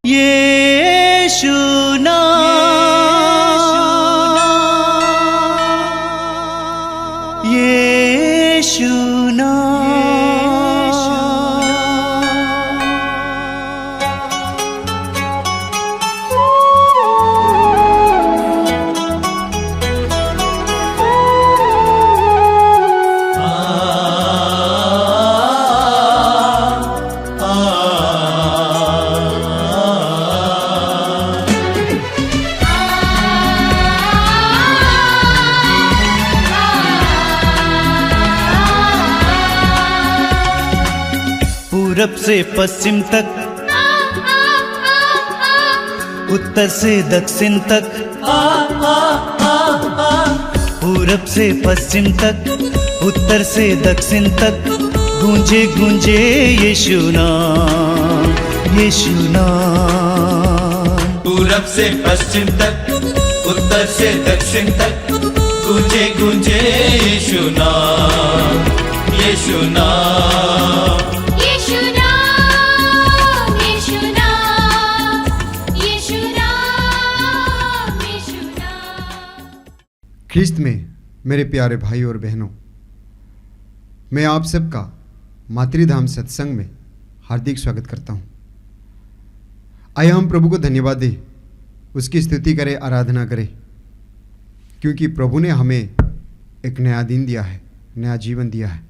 यीशु नाम, यीशु पूरब से पश्चिम तक, उत्तर से दक्षिण तक, पूरब से पश्चिम तक, उत्तर से दक्षिण तक, गूंजे गूंजे यीशु नाम, यीशु नाम। पूरब से पश्चिम तक, उत्तर से दक्षिण तक, गूंजे गूंजे यीशु नाम, यीशु नाम। ख्रिस्त में मेरे प्यारे भाई और बहनों, मैं आप सबका मातृधाम सत्संग में हार्दिक स्वागत करता हूँ। आइए हम प्रभु को धन्यवाद दें, उसकी स्तुति करें, आराधना करें, क्योंकि प्रभु ने हमें एक नया दिन दिया है, नया जीवन दिया है।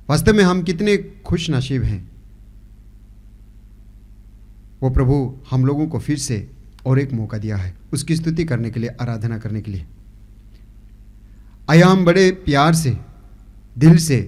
वास्तव में हम कितने खुश नसीब हैं। वो प्रभु हम लोगों को फिर से और एक मौका दिया है उसकी स्तुति करने के लिए, आराधना करने के लिए। आइए हम बड़े प्यार से, दिल से,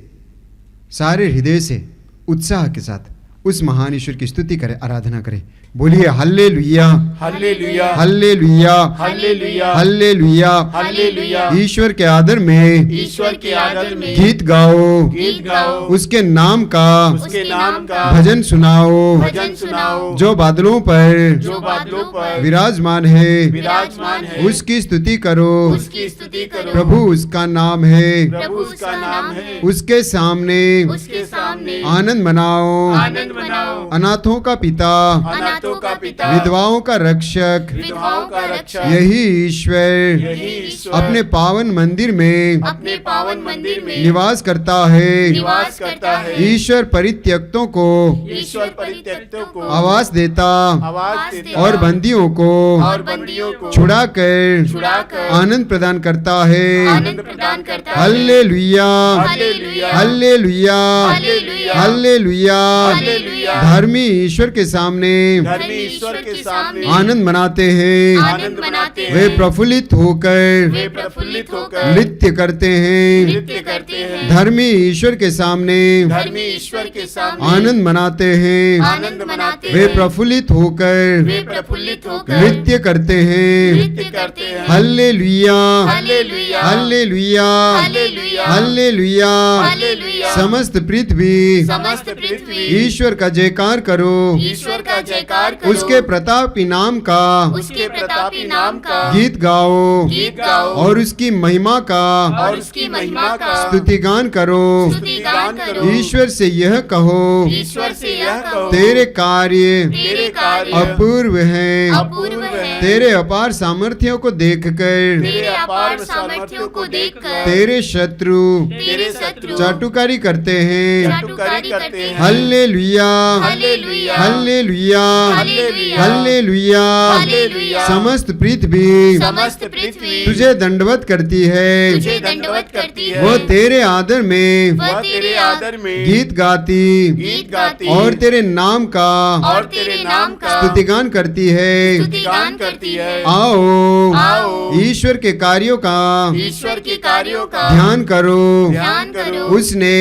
सारे हृदय से, उत्साह के साथ उस महान ईश्वर की स्तुति करें, आराधना करें। बोलिए hallelujah, hallelujah, hallelujah, hallelujah, hallelujah, hallelujah. ईश्वर के आदर में, ईश्वर के आदर में गीत गाओ, गीत गाओ, उसके नाम का, उसके नाम का भजन सुनाओ, भजन सुनाओ, जो बादलों पर, जो बादलों पर विराजमान है, विराजमान है, उसकी स्तुति करो, उसकी स्तुति करो। प्रभु उसका नाम है, प्रभु उसका नाम है, उसके सामने उसके सामने आनंद मनाओ, आनंद मनाओ। अनाथों का पिता, अनाथों का पिता, विधवाओं का रक्षक, विधवाओं का रक्षक, यही ईश्वर यही ईश्वर अपने पावन मंदिर में अपने पावन मंदिर में निवास करता है। निवास करता है। ईश्वर परित्यक्तों को ईश्वर परित्यक्तों को आवास देता आवाज देता और बंदियों को और बंदियों को छुड़ाकर छुड़ाकर आनंद प्रदान करता है। आनंद प्रदान करता है। Hallelujah, hallelujah, hallelujah, hallelujah, hallelujah. Hallelujah. धर्मी ईश्वर के सामने धर्मी ईश्वर के सामने आनंद मनाते हैं। आनंद मनाते हैं। वे प्रफुल्लित होकर वे प्रफुल्लित होकर नृत्य करते हैं। नृत्य करते हैं। धर्मी ईश्वर के सामने धर्मी ईश्वर के सामने आनंद मनाते हैं। आनंद मनाते वे हैं। प्रफुल्लित होकर वे प्रफुल्लित होकर नृत्य करते हैं। नृत्य करते हैं। Hallelujah, hallelujah, hallelujah, hallelujah, hallelujah. Hallelujah. समस्त पृथ्वी समस्त पृथ्वी ईश्वर का जयकार करो। ईश्वर का जयकार करो। उसके प्रतापी नाम का उसके प्रतापी नाम का गीत गाओ गीत गाओ और उसकी महिमा का और उसकी महिमा का स्तुतिगान करो। स्तुतिगान करो। ईश्वर से यह कहो, ईश्वर से यह कहो, तेरे कार्य तेरे कार्य अपूर्व हैं। अपूर्व हैं। तेरे अपार सामर्थ्यों को देखकर तेरे अपार सामर्थ्यों को देखकर तेरे शत्रु तेरे शत्रु चाटुकारी करते हैं। चाटुकारी करते हैं। Hallelujah, hallelujah, hallelujah, hallelujah, hallelujah. Hallelujah. समस्त पृथ्वी समस्त पृथ्वी तुझे दंडवत करती है। तुझे दंडवत करती है। वो तेरे आदर में वह तेरे आदर में गीत गाती गीत गाती और तेरे नाम का और तेरे नाम का स्तुतिगान करती है। स्तुतिगान करती है। आओ, आओ, ईश्वर के कार्यों का ईश्वर के कार्यों का ध्यान करो। ध्यान करो। उसने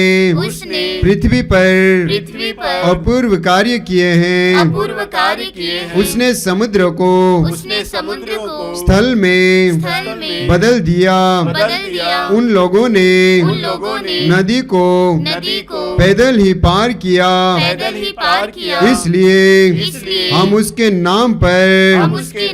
पृथ्वी पर अपूर्व कार्य किए हैं। अपूर्व कार्य किए हैं। उसने समुद्र को समुद्र को स्थल में बदल दिया। उन लोगों ने नदी को पैदल ही पार किया। इसलिए हम उसके नाम पर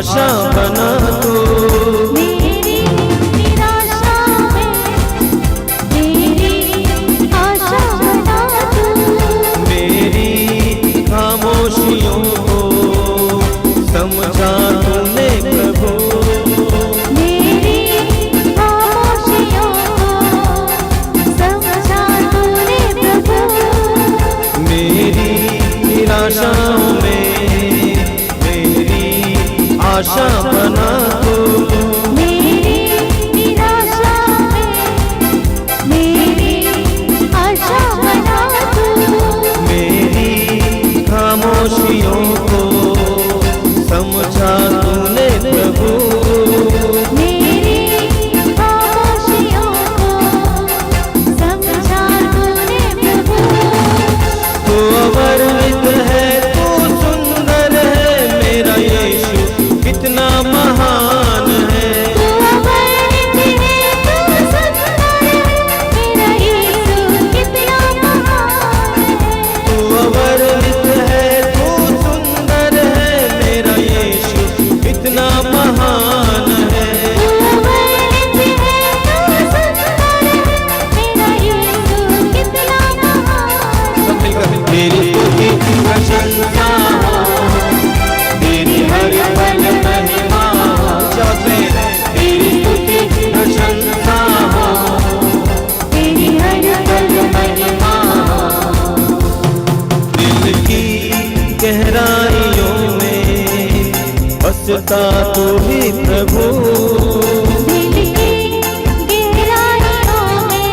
आशा बना तू। मेरी निराशा में मेरी आशा बना तू। मेरी खामोशियों को समझा तूने प्रभु। मेरी खामोशियों को समझा तूने प्रभु। मेरी निराशाओं में मेरी आशा बना तू। मेरी निराशा में मेरी आशा बना तू। मेरी खामोशियों को समझा तूने प्रभु। मेरी खामोशियों को समझा तूने प्रभु। तू अवर्णित है, तू सुंदर है, मेरा यीशु कितना महान है। तू अवर्णित है, तू सुंदर है, मेरा यीशु कितना महान है। तू अवर्णित है, तू सुंदर है, मेरा यीशु कितना महान है। तू अवर्णित है, तू सुंदर है, मेरा यीशु कितना महान है। सब मिलकर तेरी स्तुति प्रशंसा हो, तेरी हर पल महिमा हो। जाते तेरी स्तुति प्रशंसा हो, तेरी हर पल महिमा हो। दिल की गहराइयों में बसता तू ही प्रभु। दिल की गहराइयों में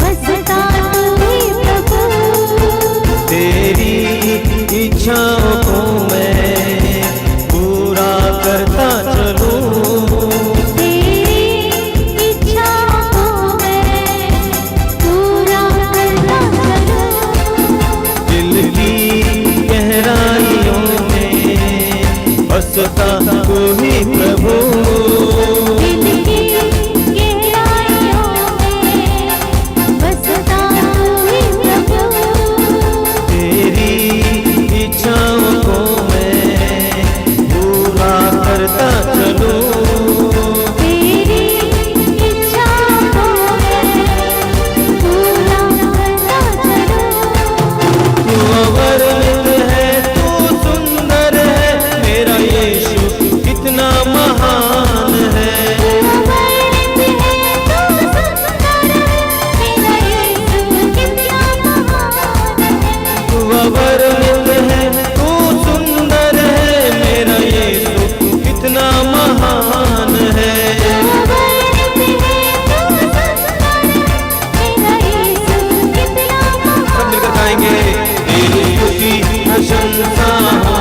बसता तू ही प्रभु। तेरी इच्छाओं को मैं पूरा करता चलूं। तेरी इच्छाओं को मैं पूरा करता चलूं। दिल की गहराइयों में बसता तू ही प्रभु। दिल की गहराइयों में बसता तू ही प्रभु। तेरी इच्छाओं को मैं पूरा करता चलूं। तेरी इच्छाओं को मैं पूरा करता चलूं। तू अवर्णित है, तू सुंदर है, मेरा यीशु कितना महान है। तू अवर्णित है, तू सुंदर है, मेरा यीशु कितना महान है। तू अवर्णित है, तू सुंदर है, मेरा यीशु कितना महान है। तू अवर्णित है, तू सुंदर है, मेरा यीशु कितना सब महान मिलकर गाएंगे तेरी स्तुति प्रशंसा हो,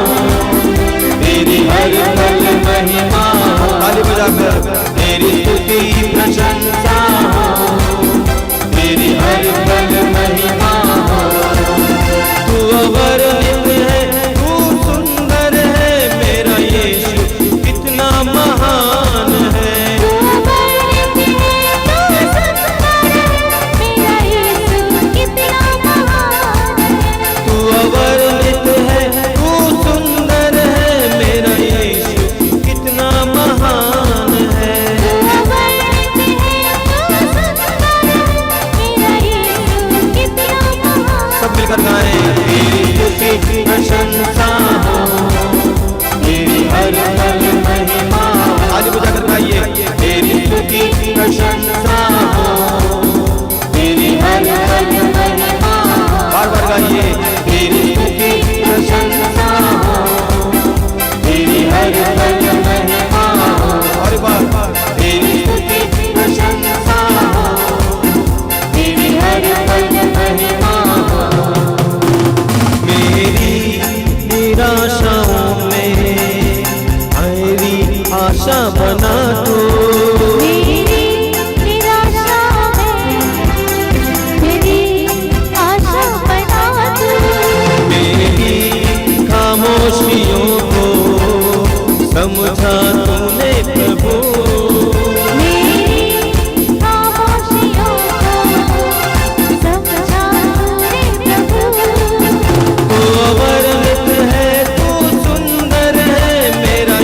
तेरी हर पल महिमा हो। ताली बजाकर तेरी स्तुति प्रशंसा हो, तेरी हर पल महिमा हो। तू अवर्णित है, तू सुंदर है, मेरा यीशु कितना महान है। तू अवर्णित है, तू सुंदर है, मेरा यीशु कितना महान है। तू अवर्णित है, तू सुंदर है, मेरा यीशु कितना महान है। तू अवर्णित है, तू सुंदर है, मेरा यीशु कितना महान है। सब मिलकर गाएं तेरी स्तुति प्रशंसा हो, तेरी हर पल महिमा हो। आज बजाकर गाइए तेरी स्तुति प्रशंसा हो, तेरी हर पल महिमा हो। बार बार गाइए तेरी स्तुति प्रशंसा हो, तेरी हर पल महिमा हो। और एक बार तेरी स्तुति प्रशंसा हो, तेरी हर पल महिमा हो। मेरी निराशाओं में मेरी आशा बना तू। मेरी निराशा में मेरी आशा बना तू। मेरी खामोशियों को समझा तूने प्रभु। मेरी खामोशियों को समझा तूने प्रभु। तू अवर्णित है, तू सुंदर है, मेरा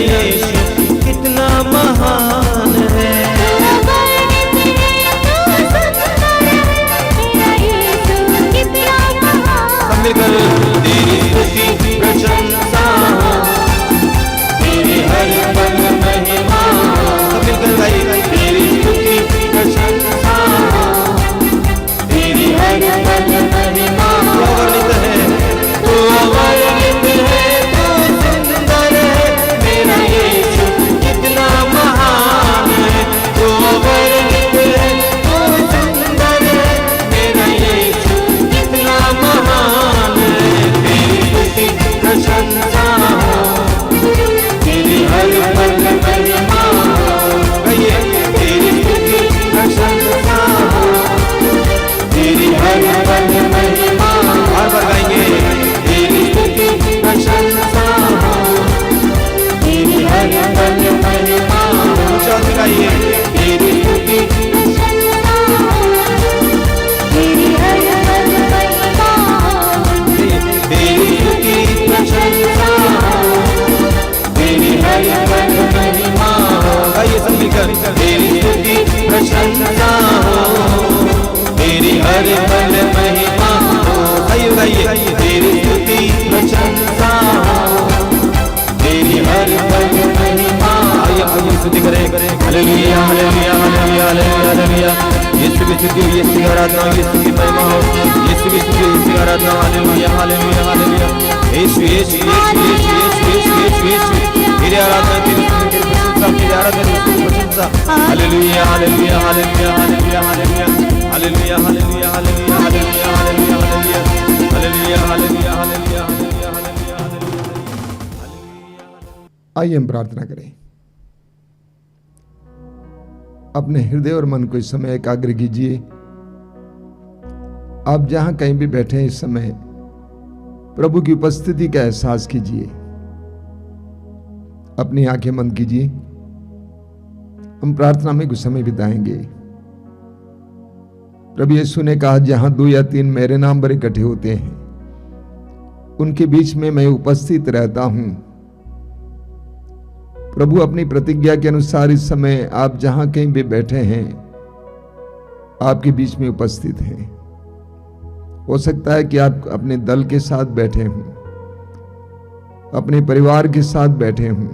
स्तुति करें। Hallelujah hallelujah hallelujah hallelujah. Yeshu की स्तुति हो, यीशु की आराधना हो, यीशु की महिमा हो, यीशु की स्तुति, यीशु की आराधना। Hallelujah hallelujah hallelujah. Yeshu Yeshu Yeshu Yeshu Yeshu Yeshu Yeshu Yeshu. तेरी आराधना, तेरी स्तुति, तेरी प्रशंसा, तेरी आराधना, तेरी प्रशंसा। Hallelujah hallelujah hallelujah hallelujah hallelujah hallelujah hallelujah hallelujah hallelujah hallelujah hallelujah hallelujah hallelujah hallelujah hallelujah hallelujah. आइए हम प्रार्थना करें। अपने हृदय और मन को इस समय एकाग्र कीजिए। आप जहां कहीं भी बैठे हैं, इस समय प्रभु की उपस्थिति का एहसास कीजिए। अपनी आंखें बंद कीजिए। हम प्रार्थना में कुछ समय बिताएंगे। प्रभु यीशु ने कहा, जहां 2 या 3 मेरे नाम पर इकट्ठे होते हैं, उनके बीच में मैं उपस्थित रहता हूं। प्रभु अपनी प्रतिज्ञा के अनुसार इस समय आप जहां कहीं भी बैठे हैं, आपके बीच में उपस्थित हैं। हो सकता है कि आप अपने दल के साथ बैठे हों, अपने परिवार के साथ बैठे हों,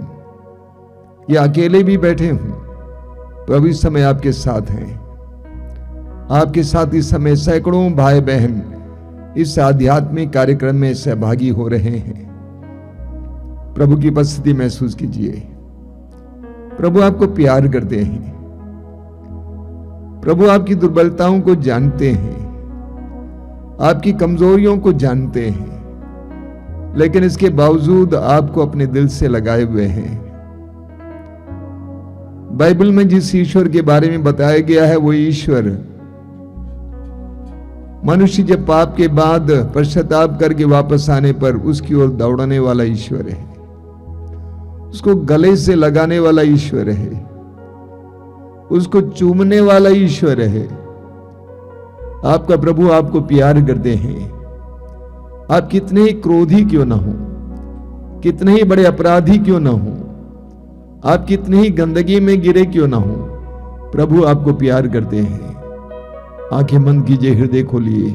या अकेले भी बैठे हों। प्रभु इस समय आपके साथ हैं। आपके साथ इस समय सैकड़ों भाई बहन इस आध्यात्मिक कार्यक्रम में सहभागी हो रहे हैं। प्रभु की उपस्थिति महसूस कीजिए। प्रभु आपको प्यार करते हैं। प्रभु आपकी दुर्बलताओं को जानते हैं, आपकी कमजोरियों को जानते हैं, लेकिन इसके बावजूद आपको अपने दिल से लगाए हुए हैं। बाइबल में जिस ईश्वर के बारे में बताया गया है, वो ईश्वर मनुष्य जब पाप के बाद पश्चाताप करके वापस आने पर उसकी ओर दौड़ने वाला ईश्वर है, उसको गले से लगाने वाला ईश्वर है, उसको चूमने वाला ईश्वर है। आपका प्रभु आपको प्यार करते हैं। आप कितने ही क्रोधी क्यों ना हो, कितने ही बड़े अपराधी क्यों ना हो, आप कितने ही गंदगी में गिरे क्यों ना हो, प्रभु आपको प्यार करते हैं। आंखें बंद कीजिए, हृदय खोलिए।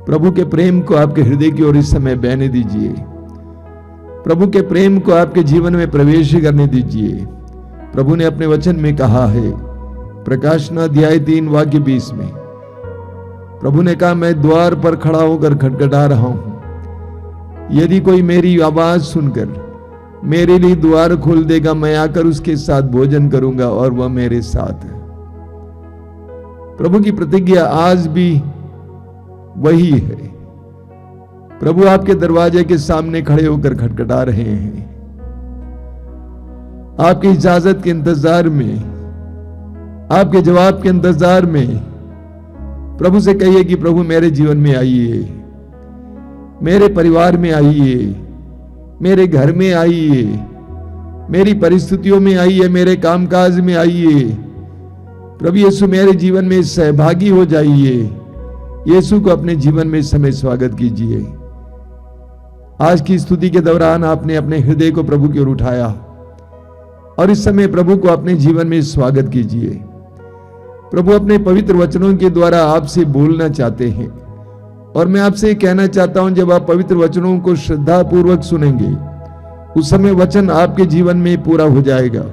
प्रभु के प्रेम को आपके हृदय की ओर इस समय बहने दीजिए। प्रभु के प्रेम को आपके जीवन में प्रवेश करने दीजिए। प्रभु ने अपने वचन में कहा है, प्रकाशना अध्याय 3 वाक्य 20 में, प्रभु ने कहा, मैं द्वार पर खड़ा होकर खटखटा रहा हूं। यदि कोई मेरी आवाज सुनकर मेरे लिए द्वार खोल देगा, मैं आकर उसके साथ भोजन करूंगा और वह मेरे साथ। प्रभु की प्रतिज्ञा आज भी वही है। प्रभु आपके दरवाजे के सामने खड़े होकर खटखटा रहे हैं। आपकी इजाजत के इंतजार में, आपके जवाब के इंतजार में प्रभु से कहिए कि प्रभु मेरे जीवन में आइए, मेरे परिवार में आइए, मेरे घर में आइए, मेरी परिस्थितियों में आइए, मेरे कामकाज में आइए। प्रभु यीशु मेरे जीवन में सहभागी हो जाइए। यीशु को अपने जीवन में इस समय स्वागत कीजिए। आज की स्तुति के दौरान आपने अपने हृदय को प्रभु की ओर उठाया और इस समय प्रभु को अपने जीवन में स्वागत कीजिए। प्रभु अपने पवित्र वचनों के द्वारा आपसे बोलना चाहते हैं और मैं आपसे कहना चाहता हूं, जब आप पवित्र वचनों को श्रद्धा पूर्वक सुनेंगे, उस समय वचन आपके जीवन में पूरा हो जाएगा।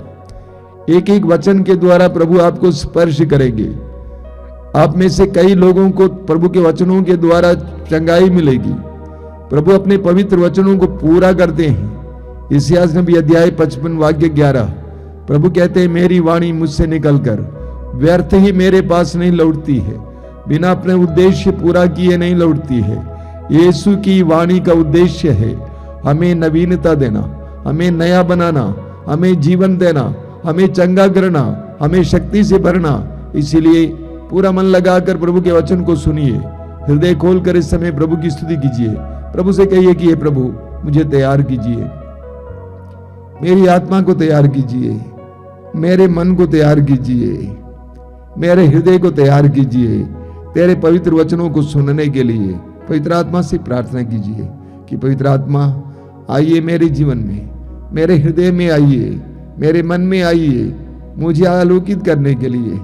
एक एक वचन के द्वारा प्रभु आपको स्पर्श करेंगे। आप में से कई लोगों को प्रभु के वचनों के द्वारा चंगाई मिलेगी। प्रभु अपने पवित्र वचनों को पूरा करते हैं। इसायाह नबी अध्याय 55 वाक्य 11, प्रभु कहते हैं, मेरी वाणी मुझसे निकलकर व्यर्थ ही मेरे पास नहीं लौटती है, बिना अपने उद्देश्य पूरा किए नहीं लौटती है। यीशु की वाणी का उद्देश्य है हमें नवीनता देना, हमें नया बनाना, हमें जीवन देना, हमें चंगा करना, हमें शक्ति से भरना। इसीलिए पूरा मन लगाकर प्रभु के वचन को सुनिए। हृदय खोलकर इस समय प्रभु की स्तुति कीजिए। प्रभु से कहिए कि हे प्रभु, मुझे तैयार कीजिए, मेरी आत्मा को तैयार कीजिए, मेरे मन को तैयार कीजिए, मेरे हृदय को तैयार कीजिए तेरे पवित्र वचनों को सुनने के लिए। पवित्र आत्मा से प्रार्थना कीजिए कि पवित्र आत्मा आइए मेरे जीवन में, मेरे हृदय में आइए, मेरे मन में आइए, मुझे आलोकित करने के लिए,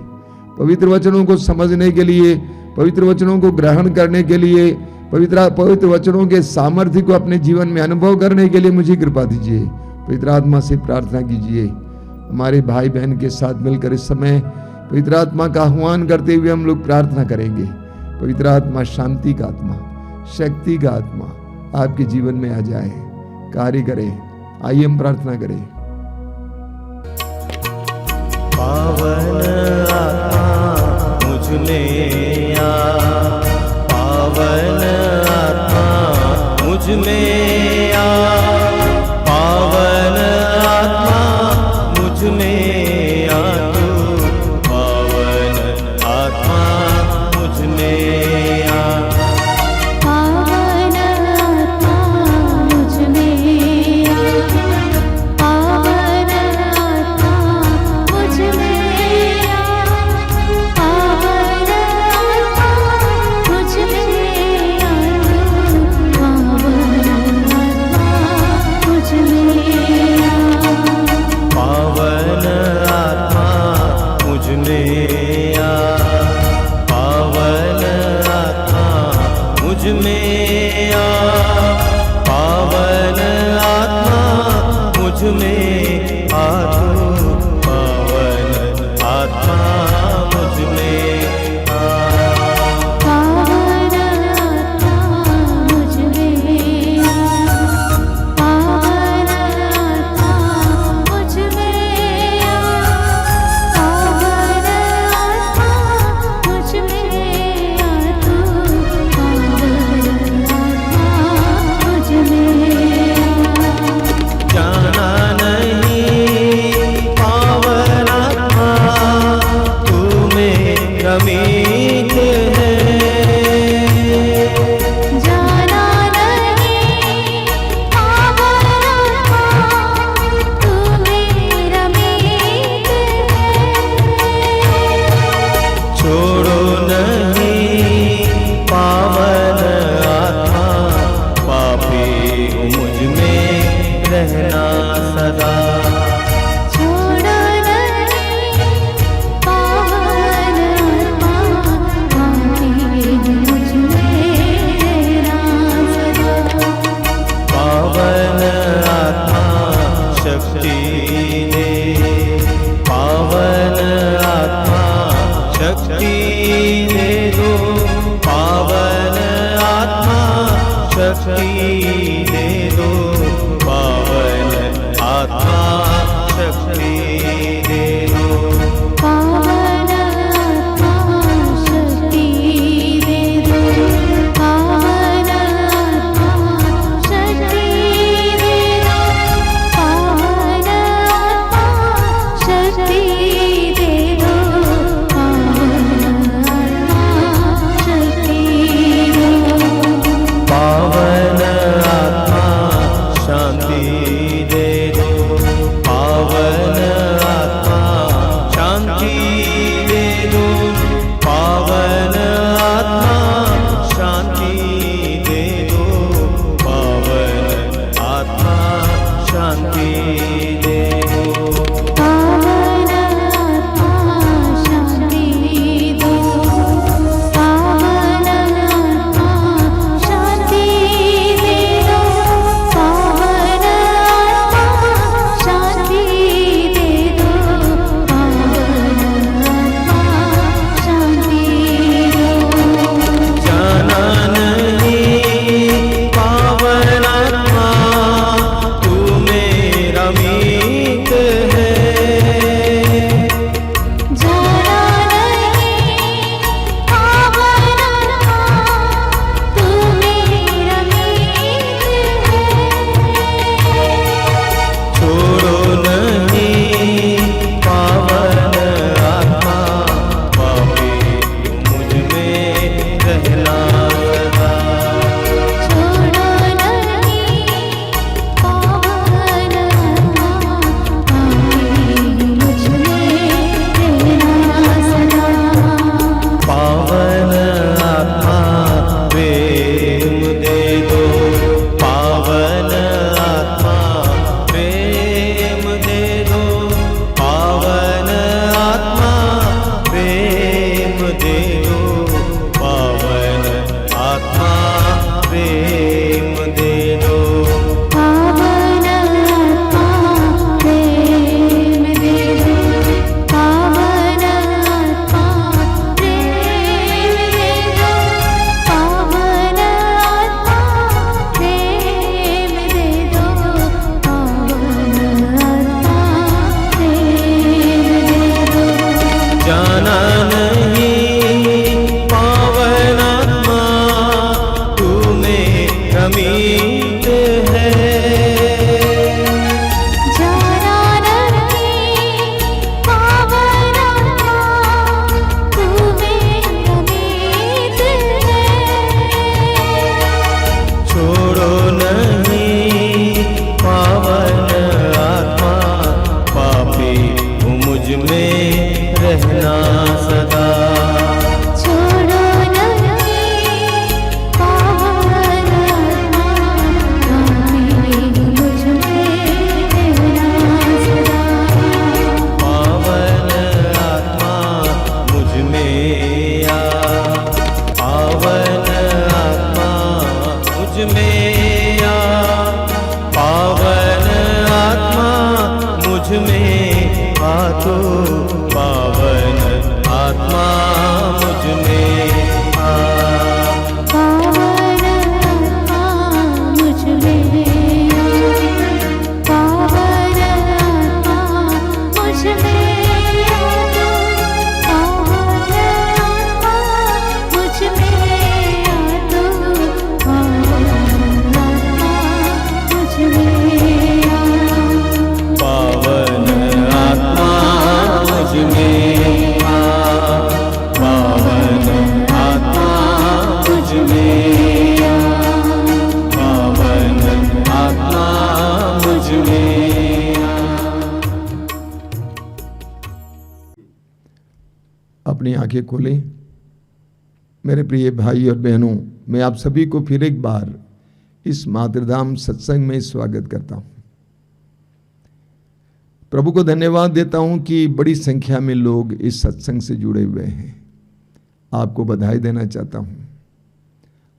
पवित्र वचनों को समझने के लिए, पवित्र वचनों को ग्रहण करने के लिए, पवित्र वचनों के सामर्थ्य को अपने जीवन में अनुभव करने के लिए मुझे कृपा दीजिए। पवित्र आत्मा से प्रार्थना कीजिए। हमारे भाई बहन के साथ मिलकर इस समय पवित्र आत्मा का आह्वान करते हुए हम लोग प्रार्थना करेंगे। पवित्र आत्मा, शांति का आत्मा, शक्ति का आत्मा आपके जीवन में आ जाए, कार्य करे। आइए हम प्रार्थना करें। पावन आत्मा मुझ में आ, पावन आत्मा मुझ में आ, पावन आत्मा मुझ में आ, तू पावन आत्मा मुझ में आ। पावन आत्मा मुझ में आ, पावन आत्मा मुझ में आ, पावन आत्मा मुझ में आ, पावन आत्मा मुझ में आ। पावन आत्मा मुझ में आ, पावन आत्मा मुझ में आ, पावन आत्मा मुझ में आ, तू पावन आत्मा मुझ में आ। पावन आत्मा मुझ में आ, पावन आत्मा मुझ में आ, पावन आत्मा मुझ में आ, तू पावन आत्मा मुझ में आ। जाना नहीं पावन आत्मा तू मेरा मीत है, जाना नहीं पावन आत्मा तू मेरा मीत है। छोड़ो नहीं पावन आत्मा, पापी हूँ मुझ में रहना सदा। छोड़ो नहीं पावन आत्मा, पापी मुझ में रहना सदा। पावन आत्मा शक्ति दे, पावन आत्मा शक्ति दे दो, पावन आत्मा शक्ति दे दो, पावन आत्मा शक्ति दे दो। पावन आत्मा शक्ति दे दो, पावन आत्मा शक्ति दे दो, पावन आत्मा शक्ति दे दो, पावन आत्मा शक्ति दे दो। पावन आत्मा शांति दे दो, पावन आत्मा शांति दे दो, पावन आत्मा शांति दे दो, पावन आत्मा शांति दे दो। पावन आत्मा शांति दो, पावन आत्मा शांति दे दो, पावन आत्मा शांति दे दो, पावन आत्मा शांति दो। जाना नहीं पावन आत्मा तू मेरा मीत में आ तो पावन आत्मा मुझ में आ। पावन आत्मा मुझ में आ, पावन आत्मा मुझ में आ तो, पावन आत्मा मुझ में आ तो, पावन आत्मा मुझ में आ। पावन आत्मा मुझ में आ, पावन आत्मा मुझ में आ, पावन आत्मा मुझ में आ। अपनी आंखें खोलें। मेरे प्रिय भाई और बहनों, मैं आप सभी को फिर एक बार इस मातृधाम सत्संग में स्वागत करता हूं। प्रभु को धन्यवाद देता हूं कि बड़ी संख्या में लोग इस सत्संग से जुड़े हुए हैं। आपको बधाई देना चाहता हूं,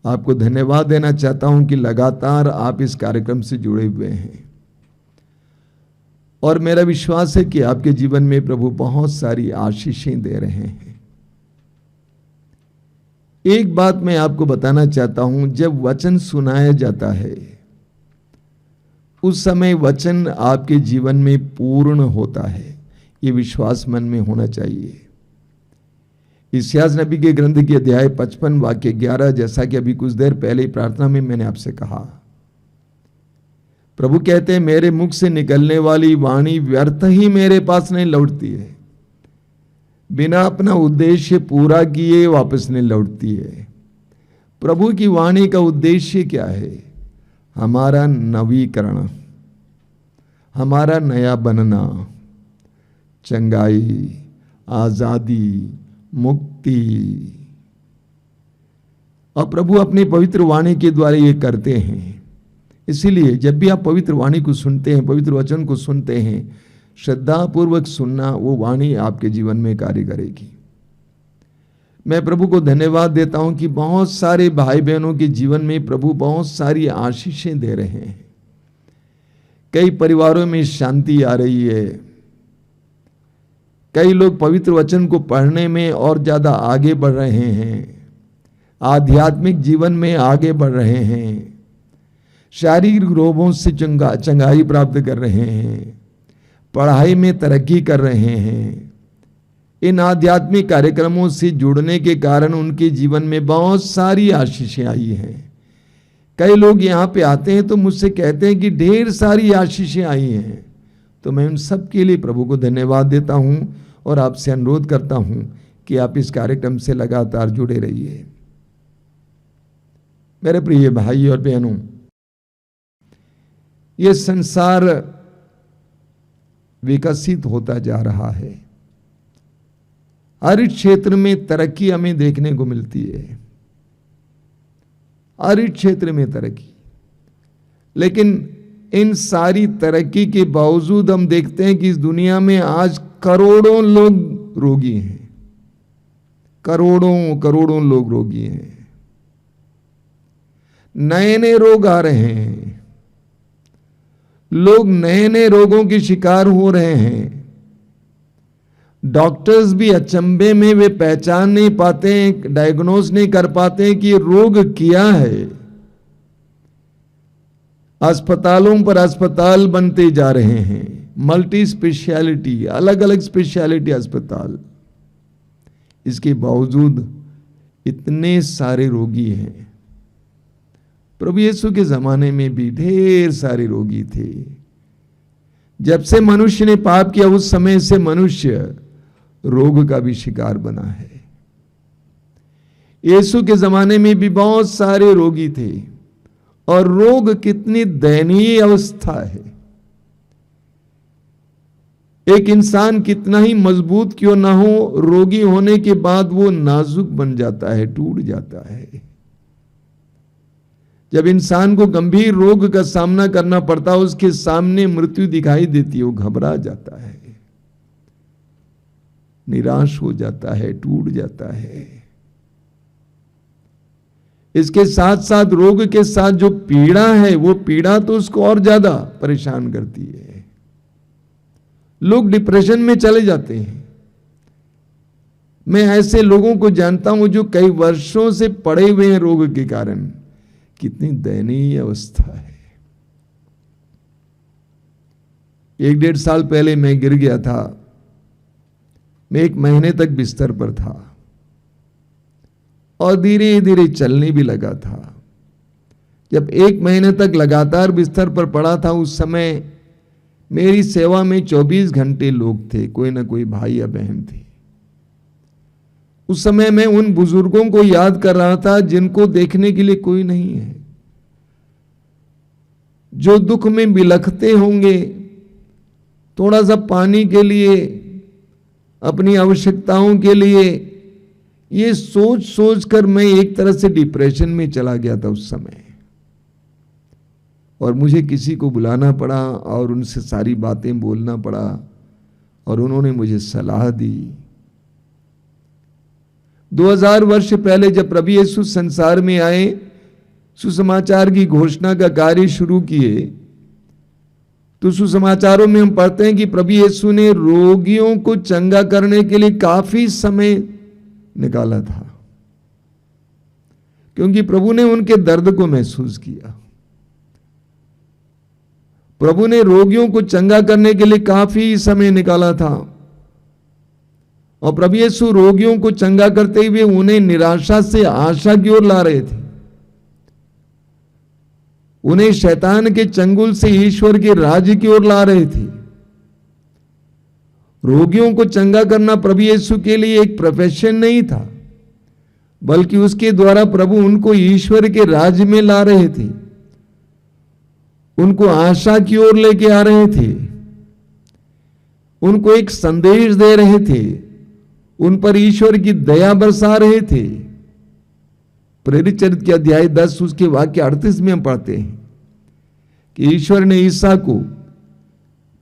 आपको धन्यवाद देना चाहता हूं कि लगातार आप इस कार्यक्रम से जुड़े हुए हैं। और मेरा विश्वास है कि आपके जीवन में प्रभु बहुत सारी आशीषें दे रहे हैं। एक बात मैं आपको बताना चाहता हूं, जब वचन सुनाया जाता है उस समय वचन आपके जीवन में पूर्ण होता है। ये विश्वास मन में होना चाहिए। इस्यास नबी के ग्रंथ के अध्याय 55 वाक्य 11, जैसा कि अभी कुछ देर पहले प्रार्थना में मैंने आपसे कहा, प्रभु कहते हैं मेरे मुख से निकलने वाली वाणी व्यर्थ ही मेरे पास नहीं लौटती है, बिना अपना उद्देश्य पूरा किए वापस नहीं लौटती है। प्रभु की वाणी का उद्देश्य क्या है? हमारा नवीकरण, हमारा नया बनना, चंगाई, आजादी, मुक्ति। और प्रभु अपनी पवित्र वाणी के द्वारा ये करते हैं। इसीलिए जब भी आप पवित्र वाणी को सुनते हैं, पवित्र वचन को सुनते हैं, श्रद्धापूर्वक सुनना, वो वाणी आपके जीवन में कार्य करेगी। मैं प्रभु को धन्यवाद देता हूं कि बहुत सारे भाई बहनों के जीवन में प्रभु बहुत सारी आशीषें दे रहे हैं। कई परिवारों में शांति आ रही है। कई लोग पवित्र वचन को पढ़ने में और ज्यादा आगे बढ़ रहे हैं, आध्यात्मिक जीवन में आगे बढ़ रहे हैं, शारीरिक रोगों से चंगाई प्राप्त कर रहे हैं, पढ़ाई में तरक्की कर रहे हैं। इन आध्यात्मिक कार्यक्रमों से जुड़ने के कारण उनके जीवन में बहुत सारी आशीषें आई हैं। कई लोग यहाँ पे आते हैं तो मुझसे कहते हैं कि ढेर सारी आशीषें आई हैं। तो मैं उन सब के लिए प्रभु को धन्यवाद देता हूँ और आपसे अनुरोध करता हूँ कि आप इस कार्यक्रम से लगातार जुड़े रहिए। मेरे प्रिय भाई और बहनों, ये संसार विकसित होता जा रहा है। हर क्षेत्र में तरक्की हमें देखने को मिलती है, हर क्षेत्र में तरक्की। लेकिन इन सारी तरक्की के बावजूद हम देखते हैं कि इस दुनिया में आज करोड़ों लोग रोगी हैं, करोड़ों लोग रोगी हैं। नए नए रोग आ रहे हैं, लोग नए नए रोगों के शिकार हो रहे हैं। डॉक्टर्स भी अचंभे में, वे पहचान नहीं पाते हैं, डायग्नोस नहीं कर पाते हैं कि ये रोग क्या है। अस्पतालों पर अस्पताल बनते जा रहे हैं, मल्टी स्पेशलिटी, अलग अलग स्पेशलिटी अस्पताल। इसके बावजूद इतने सारे रोगी हैं। प्रभु यीशु के जमाने में भी ढेर सारे रोगी थे। जब से मनुष्य ने पाप किया उस समय से मनुष्य रोग का भी शिकार बना है। यीशु के जमाने में भी बहुत सारे रोगी थे। और रोग कितनी दयनीय अवस्था है। एक इंसान कितना ही मजबूत क्यों ना हो, रोगी होने के बाद वो नाजुक बन जाता है, टूट जाता है। जब इंसान को गंभीर रोग का सामना करना पड़ता है, उसके सामने मृत्यु दिखाई देती है, वो घबरा जाता है, निराश हो जाता है, टूट जाता है। इसके साथ साथ रोग के साथ जो पीड़ा है, वो पीड़ा तो उसको और ज्यादा परेशान करती है। लोग डिप्रेशन में चले जाते हैं। मैं ऐसे लोगों को जानता हूं जो कई वर्षों से पड़े हुए हैं रोग के कारण। कितनी दयनीय अवस्था है। 1-1.5 साल पहले मैं गिर गया था। मैं 1 महीने तक बिस्तर पर था और धीरे धीरे चलने भी लगा था। जब 1 महीने तक लगातार बिस्तर पर पड़ा था, उस समय मेरी सेवा में 24 घंटे लोग थे, कोई ना कोई भाई या बहन थे। उस समय मैं उन बुजुर्गों को याद कर रहा था जिनको देखने के लिए कोई नहीं है, जो दुख में बिलखते होंगे, थोड़ा सा पानी के लिए, अपनी आवश्यकताओं के लिए। ये सोच सोच कर मैं एक तरह से डिप्रेशन में चला गया था उस समय, और मुझे किसी को बुलाना पड़ा और उनसे सारी बातें बोलना पड़ा, और उन्होंने मुझे सलाह दी। 2000 वर्ष पहले जब प्रभु यीशु संसार में आए, सुसमाचार की घोषणा का कार्य शुरू किए, तो सुसमाचारों में हम पढ़ते हैं कि प्रभु यीशु ने रोगियों को चंगा करने के लिए काफी समय निकाला था, क्योंकि प्रभु ने उनके दर्द को महसूस किया। प्रभु ने रोगियों को चंगा करने के लिए काफी समय निकाला था, और प्रभु यीशु रोगियों को चंगा करते हुए उन्हें निराशा से आशा की ओर ला रहे थे। उन्हें शैतान के चंगुल से ईश्वर के राज्य की ओर ला रहे थे। रोगियों को चंगा करना प्रभु यीशु के लिए एक प्रोफेशन नहीं था, बल्कि उसके द्वारा प्रभु उनको ईश्वर के राज्य में ला रहे थे, उनको आशा की ओर लेके आ रहे थे, उनको एक संदेश दे रहे थे, उन पर ईश्वर की दया बरसा रहे थे। प्रेरित चरित्र के अध्याय 10 उसके वाक्य 38 में हम पढ़ते हैं कि ईश्वर ने ईसा को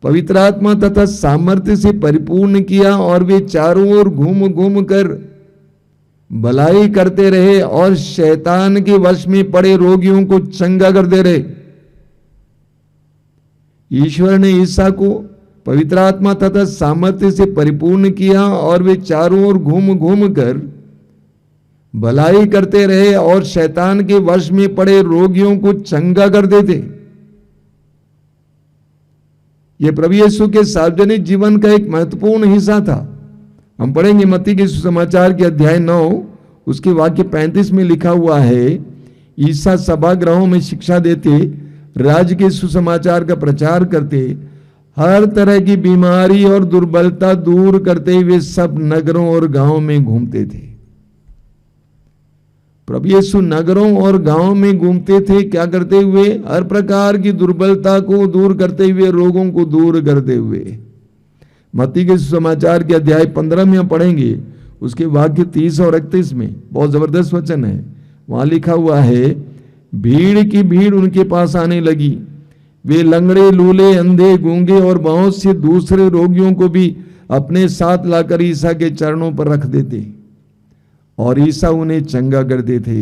पवित्र आत्मा तथा सामर्थ्य से परिपूर्ण किया, और वे चारों ओर घूम घूम कर भलाई करते रहे और शैतान के वश में पड़े रोगियों को चंगा करते रहे। ईश्वर ने ईसा को पवित्र आत्मा तथा सामर्थ्य से परिपूर्ण किया, और वे चारों ओर घूम घूम कर भलाई करते रहे और शैतान के वश में पड़े रोगियों को चंगा करते थे। यह प्रभु यीशु के सार्वजनिक जीवन का एक महत्वपूर्ण हिस्सा था। हम पढ़ेंगे मत्ती के सुसमाचार के अध्याय 9 उसके वाक्य 35 में लिखा हुआ है, ईसा सभागृहों में शिक्षा देते, राज्य के सुसमाचार का प्रचार करते, हर तरह की बीमारी और दुर्बलता दूर करते हुए सब नगरों और गांवों में घूमते थे। प्रभु यीशु नगरों और गांवों में घूमते थे, क्या करते हुए? हर प्रकार की दुर्बलता को दूर करते हुए, रोगों को दूर करते हुए। मत्ती के सुसमाचार के अध्याय 15 में हम पढ़ेंगे, उसके वाक्य 30 और 31 में बहुत जबरदस्त वचन है। वहां लिखा हुआ है, भीड़ की भीड़ उनके पास आने लगी, वे लंगड़े, लूले, अंधे, गूंगे और बहुत से दूसरे रोगियों को भी अपने साथ लाकर ईसा के चरणों पर रख देते, और ईसा उन्हें चंगा कर देते।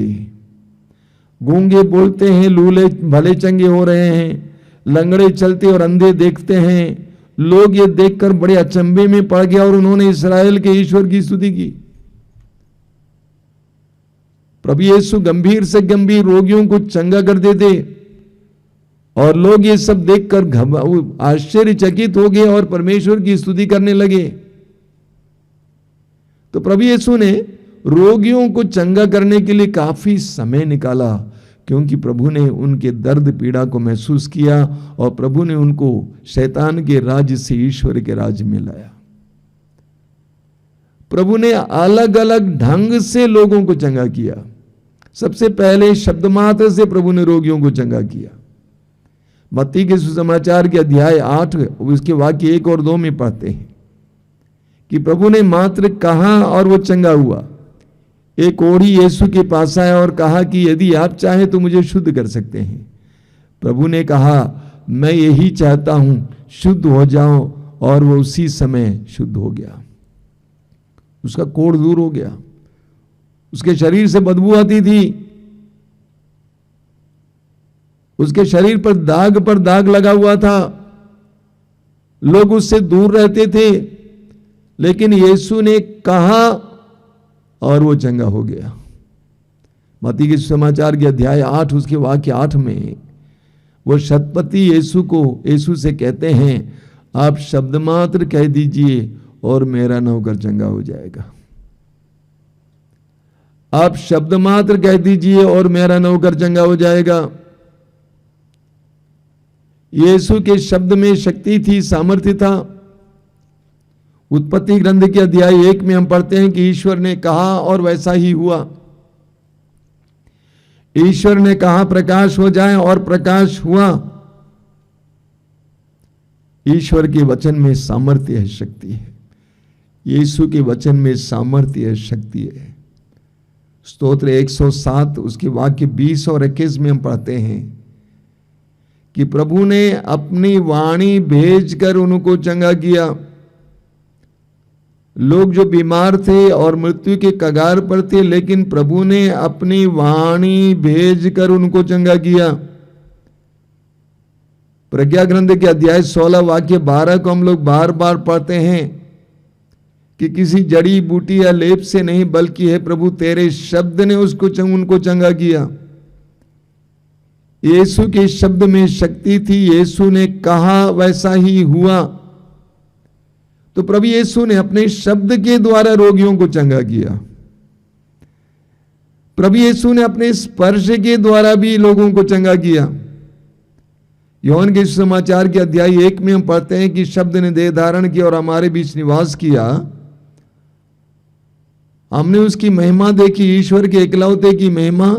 गूंगे बोलते हैं, लूले भले चंगे हो रहे हैं, लंगड़े चलते और अंधे देखते हैं। लोग ये देखकर बड़े अचंभे में पड़ गया और उन्होंने इस्राएल के ईश्वर की स्तुति की। प्रभु यीशु गंभीर से गंभीर रोगियों को चंगा कर देते, और लोग ये सब देखकर आश्चर्यचकित हो गए और परमेश्वर की स्तुति करने लगे। तो प्रभु यीशु ने रोगियों को चंगा करने के लिए काफी समय निकाला, क्योंकि प्रभु ने उनके दर्द पीड़ा को महसूस किया, और प्रभु ने उनको शैतान के राज्य से ईश्वर के राज्य में लाया। प्रभु ने अलग अलग ढंग से लोगों को चंगा किया। सबसे पहले शब्द मात्र से प्रभु ने रोगियों को चंगा किया। मत्ती के सुसमाचार के अध्याय 8 उसके वाक्य 1 और 2 में पढ़ते हैं कि प्रभु ने मात्र कहा और वो चंगा हुआ। एक ओढ़ी यीशु के पास आया और कहा कि यदि आप चाहें तो मुझे शुद्ध कर सकते हैं। प्रभु ने कहा, मैं यही चाहता हूं, शुद्ध हो जाओ, और वो उसी समय शुद्ध हो गया। उसका कोढ़ दूर हो गया, उसके शरीर से बदबू आती थी, उसके शरीर पर दाग लगा हुआ था, लोग उससे दूर रहते थे, लेकिन यीशु ने कहा और वो चंगा हो गया। मत्ती के समाचार के अध्याय 8 उसके वाक्य 8 में वो शतपति यीशु से कहते हैं, आप शब्द मात्र कह दीजिए और मेरा नौकर चंगा हो जाएगा। आप शब्द मात्र कह दीजिए और मेरा नौकर चंगा हो जाएगा। यीशु के शब्द में शक्ति थी, सामर्थ्य था। उत्पत्ति ग्रंथ के अध्याय 1 में हम पढ़ते हैं कि ईश्वर ने कहा और वैसा ही हुआ। ईश्वर ने कहा प्रकाश हो जाए और प्रकाश हुआ। ईश्वर के वचन में सामर्थ्य है, शक्ति है। यीशु के वचन में सामर्थ्य है, शक्ति है। स्तोत्र 107 उसके वाक्य 20 और 21 में हम पढ़ते हैं कि प्रभु ने अपनी वाणी भेजकर उनको चंगा किया। लोग जो बीमार थे और मृत्यु के कगार पर थे, लेकिन प्रभु ने अपनी वाणी भेजकर उनको चंगा किया। प्रज्ञा ग्रंथ के अध्याय 16 वाक्य 12 को हम लोग बार बार पढ़ते हैं कि किसी जड़ी बूटी या लेप से नहीं, बल्कि है प्रभु तेरे शब्द ने उनको चंगा किया। यीशु के शब्द में शक्ति थी। यीशु ने कहा वैसा ही हुआ। तो प्रभु यीशु ने अपने शब्द के द्वारा रोगियों को चंगा किया। प्रभु यीशु ने अपने स्पर्श के द्वारा भी लोगों को चंगा किया। यूहन्ना के समाचार के अध्याय 1 में हम पढ़ते हैं कि शब्द ने देह धारण किया और हमारे बीच निवास किया। हमने उसकी महिमा देखी, ईश्वर के एकलौते की महिमा।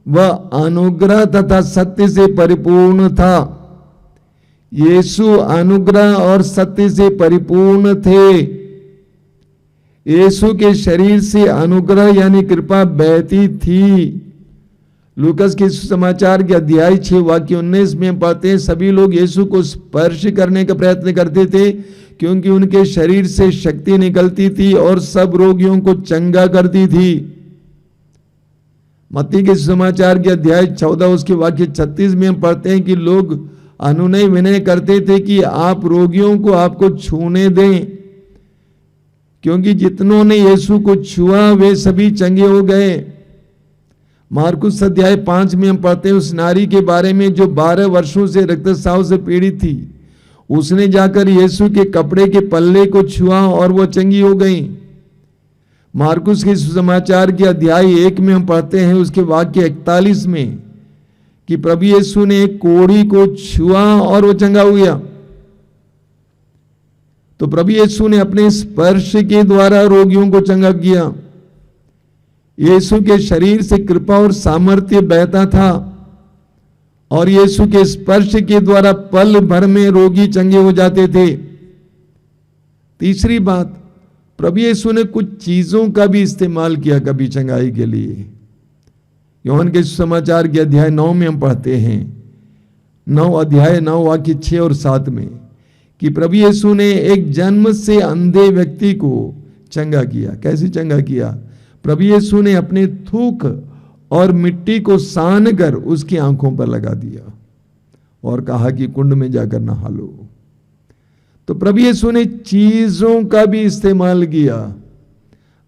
वह अनुग्रह तथा सत्य से परिपूर्ण था। यीशु अनुग्रह और सत्य से परिपूर्ण थे। यीशु के शरीर से अनुग्रह यानी कृपा बहती थी। लूकस के समाचार के अध्याय 6 वाक्य 19 में पढ़ते हैं, सभी लोग यीशु को स्पर्श करने का प्रयत्न करते थे, क्योंकि उनके शरीर से शक्ति निकलती थी और सब रोगियों को चंगा करती थी। मत्ती के समाचार के अध्याय 14 उसके वाक्य 36 में हम पढ़ते हैं कि लोग अनुनय विनय करते थे कि आप रोगियों को आपको छूने दें, क्योंकि जितनों ने यीशु को छुआ वे सभी चंगे हो गए। मार्कुस अध्याय 5 में हम पढ़ते हैं उस नारी के बारे में जो 12 वर्षों से रक्तस्राव से पीड़ित थी। उसने जाकर यीशु के कपड़े के पल्ले को छुआ और वो चंगी हो गई। मार्कुस के समाचार के अध्याय 1 में हम पढ़ते हैं उसके वाक्य 41 में कि प्रभु यीशु ने एक कोढ़ी को छुआ और वो चंगा हो गया। तो प्रभु यीशु ने अपने स्पर्श के द्वारा रोगियों को चंगा किया। यीशु के शरीर से कृपा और सामर्थ्य बहता था और यीशु के स्पर्श के द्वारा पल भर में रोगी चंगे हो जाते थे। तीसरी बात, प्रभु यीशु ने कुछ चीजों का भी इस्तेमाल किया कभी चंगाई के लिए। यूहन्ना के समाचार के अध्याय 9 में हम पढ़ते हैं, 9 अध्याय 9 वाक्य 6 और 7 में कि प्रभु यीशु ने एक जन्म से अंधे व्यक्ति को चंगा किया। कैसे चंगा किया? प्रभु यीशु ने अपने थूक और मिट्टी को सान कर उसकी आंखों पर लगा दिया और कहा कि कुंड में जाकर नहा लो। तो प्रभु यीशु ने चीजों का भी इस्तेमाल किया,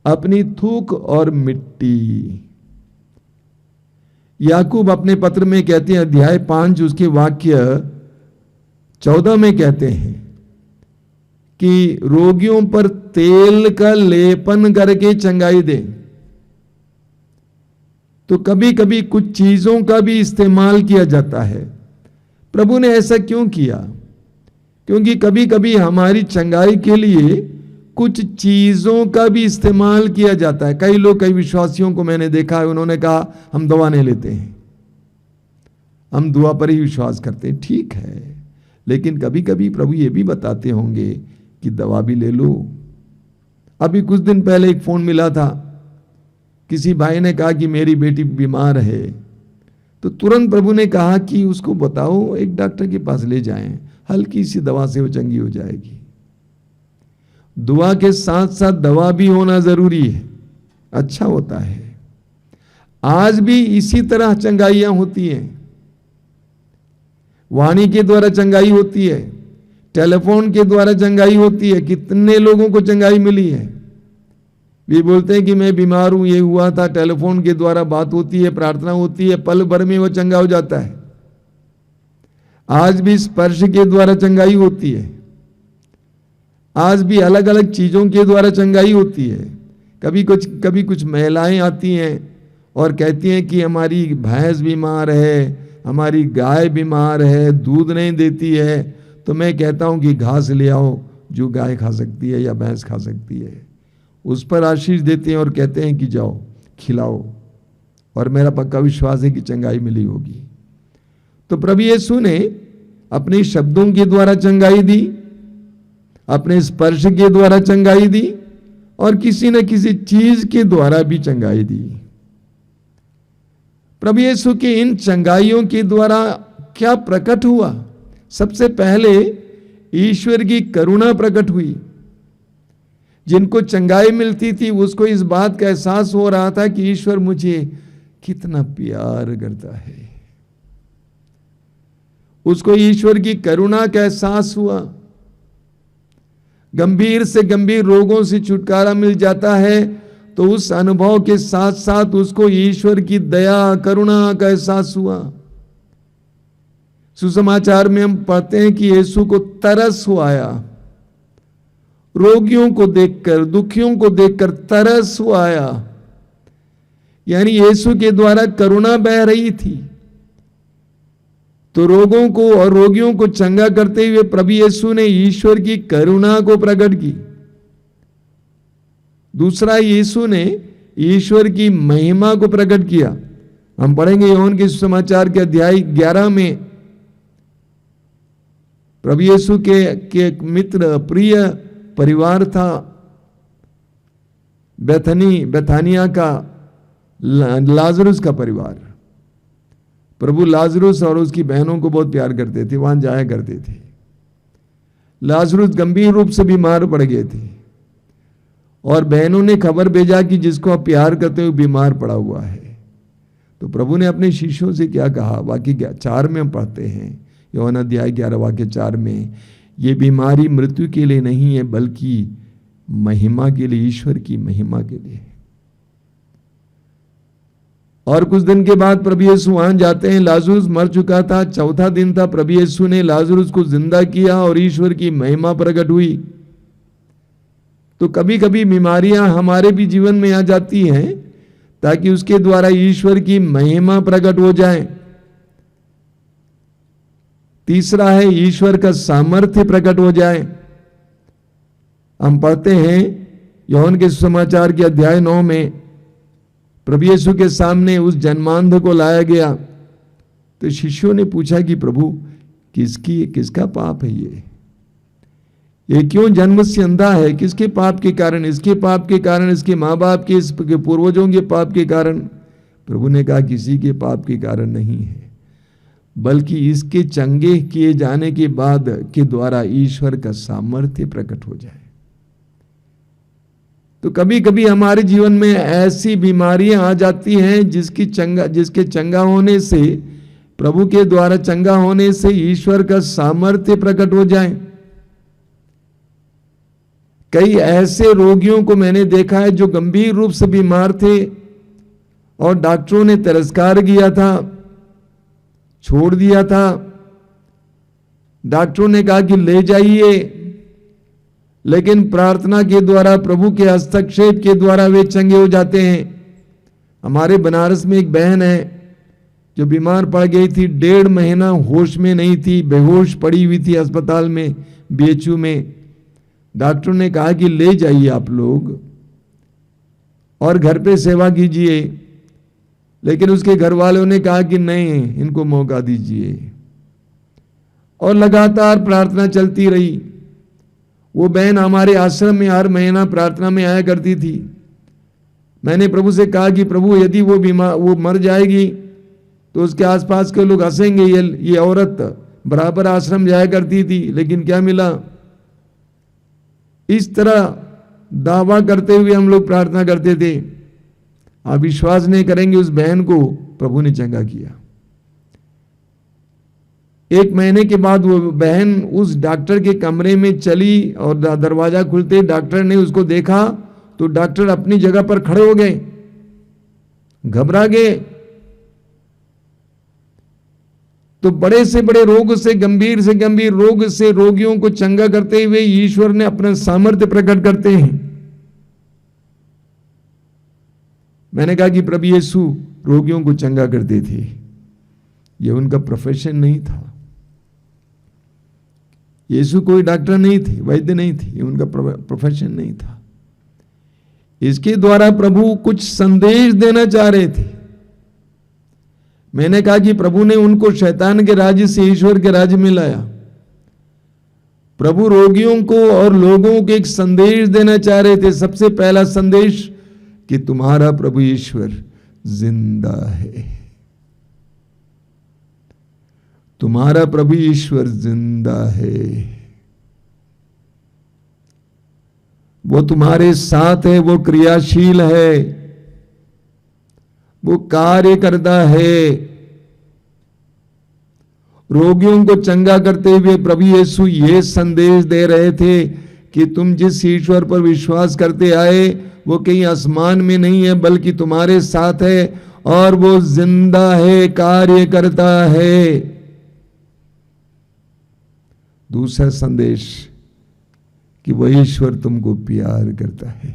अपनी थूक और मिट्टी। याकूब अपने पत्र में कहते हैं अध्याय 5 उसके वाक्य 14 में कहते हैं कि रोगियों पर तेल का लेपन करके चंगाई दे। तो कभी कभी कुछ चीजों का भी इस्तेमाल किया जाता है। प्रभु ने ऐसा क्यों किया? क्योंकि कभी कभी हमारी चंगाई के लिए कुछ चीजों का भी इस्तेमाल किया जाता है। कई लोग, कई विश्वासियों को मैंने देखा है, उन्होंने कहा हम दवा नहीं लेते हैं, हम दुआ पर ही विश्वास करते हैं। ठीक है, लेकिन कभी कभी प्रभु ये भी बताते होंगे कि दवा भी ले लो। अभी कुछ दिन पहले एक फोन मिला था, किसी भाई ने कहा कि मेरी बेटी बीमार है, तो तुरंत प्रभु ने कहा कि उसको बताओ एक डॉक्टर के पास ले जाएं, हल्की सी दवा से वो चंगी हो जाएगी। दुआ के साथ साथ दवा भी होना जरूरी है, अच्छा होता है। आज भी इसी तरह चंगाइयां होती हैं, वाणी के द्वारा चंगाई होती है, टेलीफोन के द्वारा चंगाई होती है। कितने लोगों को चंगाई मिली है। वे बोलते हैं कि मैं बीमार हूं, ये हुआ था, टेलीफोन के द्वारा बात होती है, प्रार्थना होती है, पल भर में वो चंगा हो जाता है। आज भी स्पर्श के द्वारा चंगाई होती है। आज भी अलग अलग चीजों के द्वारा चंगाई होती है। कभी कुछ महिलाएं आती हैं और कहती हैं कि हमारी भैंस बीमार है, हमारी गाय बीमार है, दूध नहीं देती है। तो मैं कहता हूं कि घास ले आओ जो गाय खा सकती है या भैंस खा सकती है। उस पर आशीष देते हैं और कहते हैं कि जाओ खिलाओ, और मेरा पक्का विश्वास है कि चंगाई मिली होगी। तो प्रभु यीशु ने अपने शब्दों के द्वारा चंगाई दी, अपने स्पर्श के द्वारा चंगाई दी, और किसी न किसी चीज के द्वारा भी चंगाई दी। प्रभु यीशु के इन चंगाइयों के द्वारा क्या प्रकट हुआ? सबसे पहले ईश्वर की करुणा प्रकट हुई। जिनको चंगाई मिलती थी उसको इस बात का एहसास हो रहा था कि ईश्वर मुझे कितना प्यार करता है। उसको ईश्वर की करुणा का एहसास हुआ। गंभीर से गंभीर रोगों से छुटकारा मिल जाता है तो उस अनुभव के साथ साथ उसको ईश्वर की दया करुणा का एहसास हुआ। सुसमाचार में हम पढ़ते हैं कि यीशु को तरस हो आया। रोगियों को देखकर, दुखियों को देखकर तरस हो आया। यानी यीशु के द्वारा करुणा बह रही थी। तो रोगों को और रोगियों को चंगा करते हुए प्रभु यीशु ने ईश्वर की करुणा को प्रकट की। दूसरा, यीशु ने ईश्वर की महिमा को प्रकट किया। हम पढ़ेंगे यूहन्ना के सुसमाचार के अध्याय 11 में प्रभु यीशु के एक मित्र प्रिय परिवार था, बेथानिया का लाजरुस का परिवार। प्रभु लाजरुस और उसकी बहनों को बहुत प्यार करते थे, वहां जाया करते थे। लाजरुस गंभीर रूप से बीमार पड़ गए थे और बहनों ने खबर भेजा कि जिसको आप प्यार करते हो बीमार पड़ा हुआ है। तो प्रभु ने अपने शिष्यों से क्या कहा? वाक्य 4 में हम पढ़ते हैं, यूहन्ना अध्याय 11 वाक्य 4 में, ये बीमारी मृत्यु के लिए नहीं है बल्कि महिमा के लिए, ईश्वर की महिमा के लिए। और कुछ दिन के बाद प्रभु यीशु वहां जाते हैं। लाजरुस मर चुका था, चौथा दिन था। प्रभु यीशु ने लाजरुस को जिंदा किया और ईश्वर की महिमा प्रकट हुई। तो कभी कभी बीमारियां हमारे भी जीवन में आ जाती हैं ताकि उसके द्वारा ईश्वर की महिमा प्रकट हो जाए। तीसरा है ईश्वर का सामर्थ्य प्रकट हो जाए। हम पढ़ते हैं यूहन्ना के सुसमाचार के अध्याय 9 में प्रभु यीशु के सामने उस जन्मांध को लाया गया। तो शिष्यों ने पूछा कि प्रभु किसका पाप है ये क्यों जन्म से अंधा है? किसके पाप के कारण? इसके पाप के कारण, इसके माँ बाप के, इसके पूर्वजों के पाप के कारण? प्रभु ने कहा किसी के पाप के कारण नहीं है, बल्कि इसके चंगे किए जाने के बाद के द्वारा ईश्वर का सामर्थ्य प्रकट हो जाए। तो कभी कभी हमारे जीवन में ऐसी बीमारियां आ जाती हैं जिसके चंगा होने से, प्रभु के द्वारा चंगा होने से ईश्वर का सामर्थ्य प्रकट हो जाए। कई ऐसे रोगियों को मैंने देखा है जो गंभीर रूप से बीमार थे और डॉक्टरों ने तिरस्कार किया था, छोड़ दिया था। डॉक्टरों ने कहा कि ले जाइए, लेकिन प्रार्थना के द्वारा, प्रभु के हस्तक्षेप के द्वारा वे चंगे हो जाते हैं। हमारे बनारस में एक बहन है जो बीमार पड़ गई थी, 1.5 महीना होश में नहीं थी, बेहोश पड़ी हुई थी अस्पताल में, बीएचयू में। डॉक्टर ने कहा कि ले जाइए आप लोग और घर पे सेवा कीजिए, लेकिन उसके घर वालों ने कहा कि नहीं, इनको मौका दीजिए। और लगातार प्रार्थना चलती रही। वो बहन हमारे आश्रम में हर महीना प्रार्थना में आया करती थी। मैंने प्रभु से कहा कि प्रभु यदि वो मर जाएगी तो उसके आसपास के लोग हंसेंगे, ये औरत बराबर आश्रम जाया करती थी, लेकिन क्या मिला? इस तरह दावा करते हुए हम लोग प्रार्थना करते थे। आप विश्वास नहीं करेंगे, उस बहन को प्रभु ने चंगा किया। 1 महीने के बाद वो बहन उस डॉक्टर के कमरे में चली और दरवाजा खुलते डॉक्टर ने उसको देखा तो डॉक्टर अपनी जगह पर खड़े हो गए, घबरा गए। तो बड़े से बड़े रोग से गंभीर रोग से रोगियों को चंगा करते हुए ईश्वर ने अपना सामर्थ्य प्रकट करते हैं। मैंने कहा कि प्रभु यीशु रोगियों को चंगा करते थे, यह उनका प्रोफेशन नहीं था। यीशु कोई डॉक्टर नहीं थे, वैद्य नहीं थे, ये उनका प्रोफेशन नहीं था। इसके द्वारा प्रभु कुछ संदेश देना चाह रहे थे। मैंने कहा कि प्रभु ने उनको शैतान के राज्य से ईश्वर के राज्य में लाया। प्रभु रोगियों को और लोगों को एक संदेश देना चाह रहे थे। सबसे पहला संदेश कि तुम्हारा प्रभु ईश्वर जिंदा है, तुम्हारा प्रभु ईश्वर जिंदा है, वो तुम्हारे साथ है, वो क्रियाशील है, वो कार्य करता है। रोगियों को चंगा करते हुए प्रभु यीशु ये संदेश दे रहे थे कि तुम जिस ईश्वर पर विश्वास करते आए वो कहीं आसमान में नहीं है बल्कि तुम्हारे साथ है और वो जिंदा है, कार्य करता है। दूसरा संदेश कि वह ईश्वर तुमको प्यार करता है।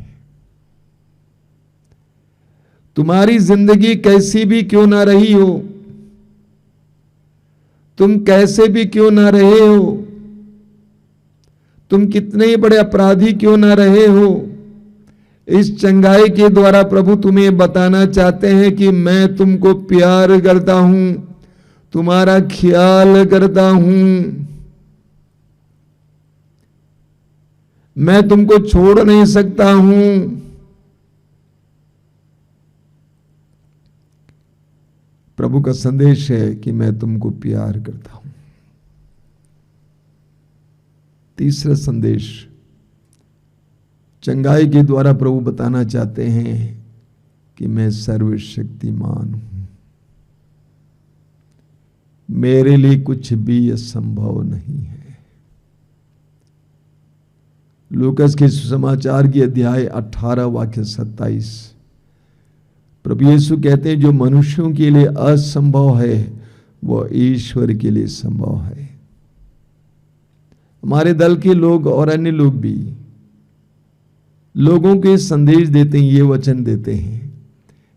तुम्हारी जिंदगी कैसी भी क्यों ना रही हो, तुम कैसे भी क्यों ना रहे हो, तुम कितने ही बड़े अपराधी क्यों ना रहे हो, इस चंगाई के द्वारा प्रभु तुम्हें बताना चाहते हैं कि मैं तुमको प्यार करता हूं, तुम्हारा ख्याल करता हूं, मैं तुमको छोड़ नहीं सकता हूं। प्रभु का संदेश है कि मैं तुमको प्यार करता हूं। तीसरा संदेश चंगाई के द्वारा प्रभु बताना चाहते हैं कि मैं सर्वशक्तिमान हूं, मेरे लिए कुछ भी असंभव नहीं है। लूकास के सुसमाचार की अध्याय 18 वाक्य 27 प्रभु यीशु कहते हैं जो मनुष्यों के लिए असंभव है वो ईश्वर के लिए संभव है। हमारे दल के लोग और अन्य लोग भी लोगों के संदेश देते हैं, ये वचन देते हैं,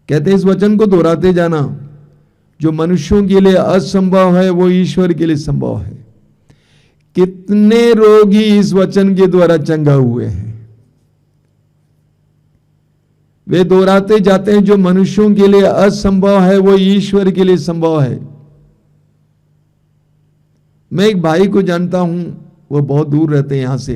कहते हैं इस वचन को दोहराते जाना, जो मनुष्यों के लिए असंभव है वो ईश्वर के लिए संभव है। कितने रोगी इस वचन के द्वारा चंगा हुए हैं। वे दोहराते जाते हैं जो मनुष्यों के लिए असंभव है वो ईश्वर के लिए संभव है। मैं एक भाई को जानता हूं, वो बहुत दूर रहते हैं यहां से।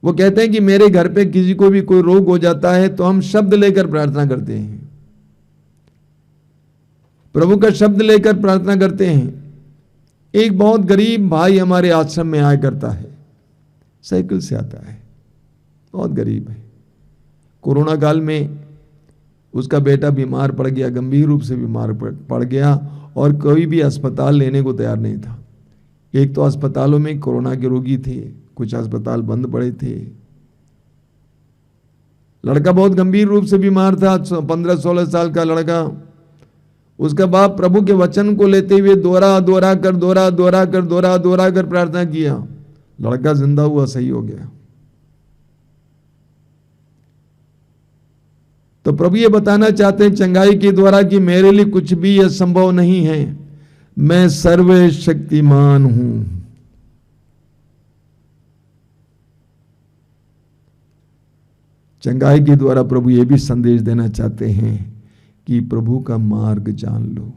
वो कहते हैं कि मेरे घर पे किसी को भी कोई रोग हो जाता है तो हम शब्द लेकर प्रार्थना करते हैं, प्रभु का शब्द लेकर प्रार्थना करते हैं। एक बहुत गरीब भाई हमारे आश्रम में आया करता है, साइकिल से आता है, बहुत गरीब है। कोरोना काल में उसका बेटा बीमार पड़ गया, गंभीर रूप से बीमार पड़ गया और कोई भी अस्पताल लेने को तैयार नहीं था। एक तो अस्पतालों में कोरोना के रोगी थे, कुछ अस्पताल बंद पड़े थे। लड़का बहुत गंभीर रूप से बीमार था, 15-16 साल का लड़का। उसका बाप प्रभु के वचन को लेते हुए दोहरा कर प्रार्थना किया। लड़का जिंदा हुआ, सही हो गया। तो प्रभु ये बताना चाहते हैं चंगाई के द्वारा कि मेरे लिए कुछ भी असंभव नहीं है, मैं सर्वशक्तिमान हूं। चंगाई के द्वारा प्रभु ये भी संदेश देना चाहते हैं कि प्रभु का मार्ग जान लो,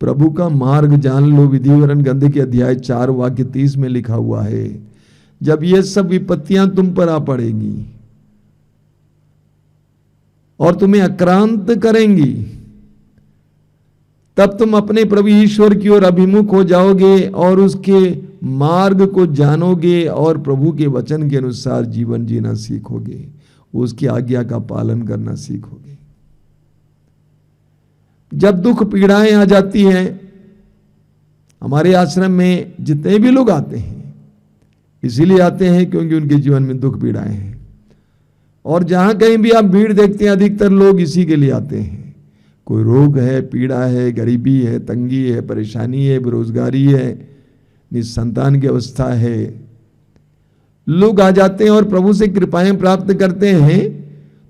प्रभु का मार्ग जान लो। विधिवरण ग्रंथ के अध्याय 4 वाक्य 30 में लिखा हुआ है, जब ये सब विपत्तियां तुम पर आ पड़ेंगी और तुम्हें आक्रांत करेंगी, तब तुम अपने प्रभु ईश्वर की ओर अभिमुख हो जाओगे और उसके मार्ग को जानोगे और प्रभु के वचन के अनुसार जीवन जीना सीखोगे, उसकी आज्ञा का पालन करना सीखोगे। जब दुख पीड़ाएं आ जाती हैं, हमारे आश्रम में जितने भी लोग आते हैं इसीलिए आते हैं क्योंकि उनके जीवन में दुख पीड़ाएं हैं। और जहां कहीं भी आप भीड़ देखते हैं अधिकतर लोग इसी के लिए आते हैं। कोई रोग है, पीड़ा है, गरीबी है, तंगी है, परेशानी है, बेरोजगारी है, निसंतान की अवस्था है, लोग आ जाते हैं और प्रभु से कृपाएं प्राप्त करते हैं।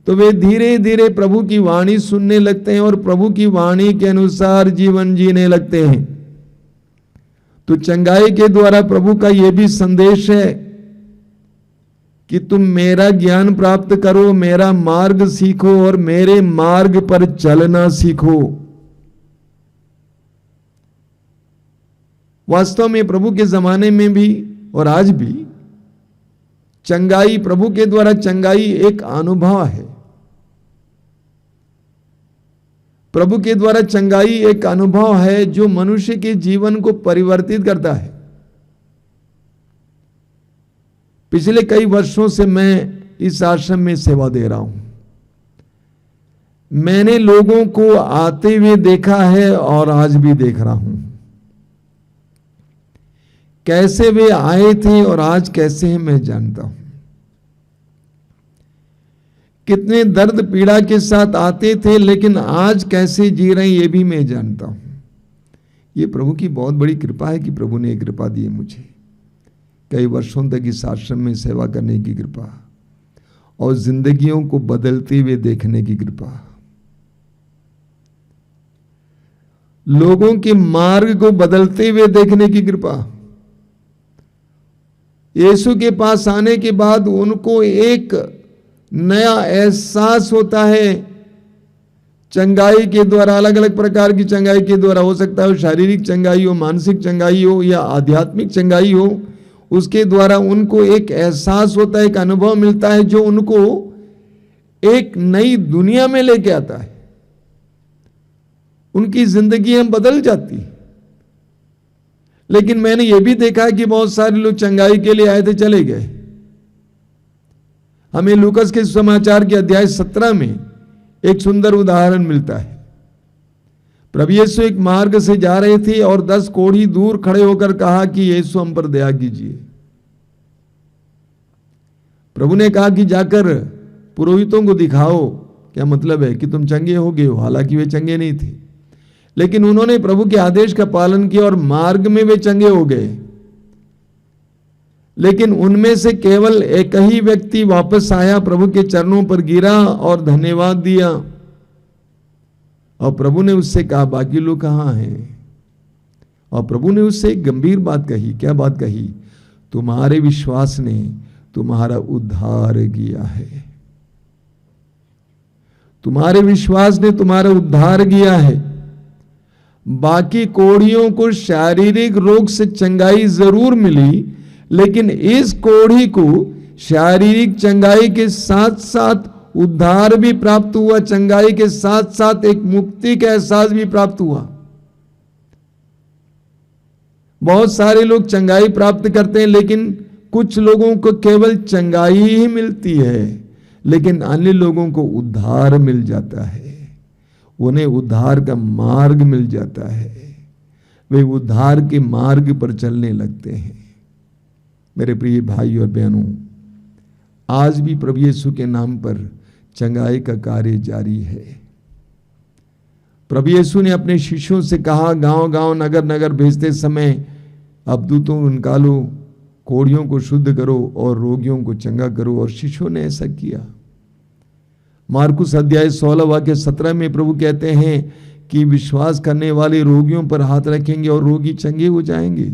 तो वे धीरे धीरे प्रभु की वाणी सुनने लगते हैं और प्रभु की वाणी के अनुसार जीवन जीने लगते हैं। तो चंगाई के द्वारा प्रभु का यह भी संदेश है कि तुम मेरा ज्ञान प्राप्त करो, मेरा मार्ग सीखो और मेरे मार्ग पर चलना सीखो। वास्तव में प्रभु के जमाने में भी और आज भी चंगाई, प्रभु के द्वारा चंगाई एक अनुभव है। प्रभु के द्वारा चंगाई एक अनुभव है जो मनुष्य के जीवन को परिवर्तित करता है। पिछले कई वर्षों से मैं इस आश्रम में सेवा दे रहा हूं। मैंने लोगों को आते हुए देखा है और आज भी देख रहा हूं कैसे वे आए थे और आज कैसे हैं मैं जानता हूं। कितने दर्द पीड़ा के साथ आते थे लेकिन आज कैसे जी रहे हैं ये भी मैं जानता हूं। ये प्रभु की बहुत बड़ी कृपा है कि प्रभु ने कृपा दी है मुझे कई वर्षों तक इस आश्रम में सेवा करने की कृपा और जिंदगियों को बदलते हुए देखने की कृपा, लोगों के मार्ग को बदलते हुए देखने की कृपा। यीशु के पास आने के बाद उनको एक नया एहसास होता है चंगाई के द्वारा। अलग अलग प्रकार की चंगाई के द्वारा, हो सकता है शारीरिक चंगाई हो, मानसिक चंगाई हो या आध्यात्मिक चंगाई हो, उसके द्वारा उनको एक एहसास होता है, एक अनुभव मिलता है जो उनको एक नई दुनिया में लेके आता है। उनकी जिंदगियां बदल जाती। लेकिन मैंने यह भी देखा कि बहुत सारे लोग चंगाई के लिए आए थे, चले गए। हमें लूकस के समाचार के अध्याय 17 में एक सुंदर उदाहरण मिलता है। प्रभु यीशु एक मार्ग से जा रहे थे और 10 कोढ़ी दूर खड़े होकर कहा कि यीशु हम पर दया कीजिए। प्रभु ने कहा कि जाकर पुरोहितों को दिखाओ क्या मतलब है कि तुम चंगे हो गए हो। हालांकि वे चंगे नहीं थे, लेकिन उन्होंने प्रभु के आदेश का पालन किया और मार्ग में वे चंगे हो गए। लेकिन उनमें से केवल एक ही व्यक्ति वापस आया, प्रभु के चरणों पर गिरा और धन्यवाद दिया। और प्रभु ने उससे कहा बाकी लोग कहां हैं? और प्रभु ने उससे एक गंभीर बात कही। क्या बात कही? तुम्हारे विश्वास ने तुम्हारा उद्धार किया है। तुम्हारे विश्वास ने तुम्हारा उद्धार किया है। बाकी कोढ़ियों को शारीरिक रोग से चंगाई जरूर मिली, लेकिन इस कोढ़ी को शारीरिक चंगाई के साथ साथ उद्धार भी प्राप्त हुआ, चंगाई के साथ साथ एक मुक्ति का एहसास भी प्राप्त हुआ। बहुत सारे लोग चंगाई प्राप्त करते हैं, लेकिन कुछ लोगों को केवल चंगाई ही मिलती है, लेकिन अन्य लोगों को उद्धार मिल जाता है। उन्हें उद्धार का मार्ग मिल जाता है। वे उद्धार के मार्ग पर चलने लगते हैं। मेरे प्रिय भाई और बहनों, आज भी प्रभु यीशु के नाम पर चंगाई का कार्य जारी है। प्रभु यीशु ने अपने शिष्यों से कहा, गांव-गांव, नगर-नगर भेजते समय अब दूतों को निकालो, कोढ़ियों को शुद्ध करो और रोगियों को चंगा करो। और शिष्यों ने ऐसा किया। मार्कुस अध्याय 16 वाक्य 17 में प्रभु कहते हैं कि विश्वास करने वाले रोगियों पर हाथ रखेंगे और रोगी चंगे हो जाएंगे।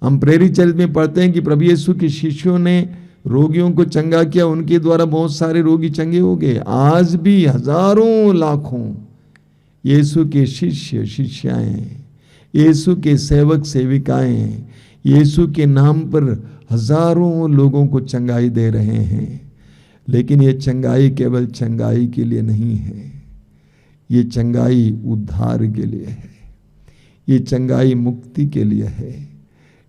हम प्रेरित चरित्र में पढ़ते हैं कि प्रभु यीशु के शिष्यों ने रोगियों को चंगा किया, उनके द्वारा बहुत सारे रोगी चंगे हो गए। आज भी हजारों लाखों यीशु के शिष्य शिष्याएं, यीशु के सेवक सेविकाएं यीशु के नाम पर हजारों लोगों को चंगाई दे रहे हैं। लेकिन ये चंगाई केवल चंगाई के लिए नहीं है, ये चंगाई उद्धार के लिए है, ये चंगाई मुक्ति के लिए है,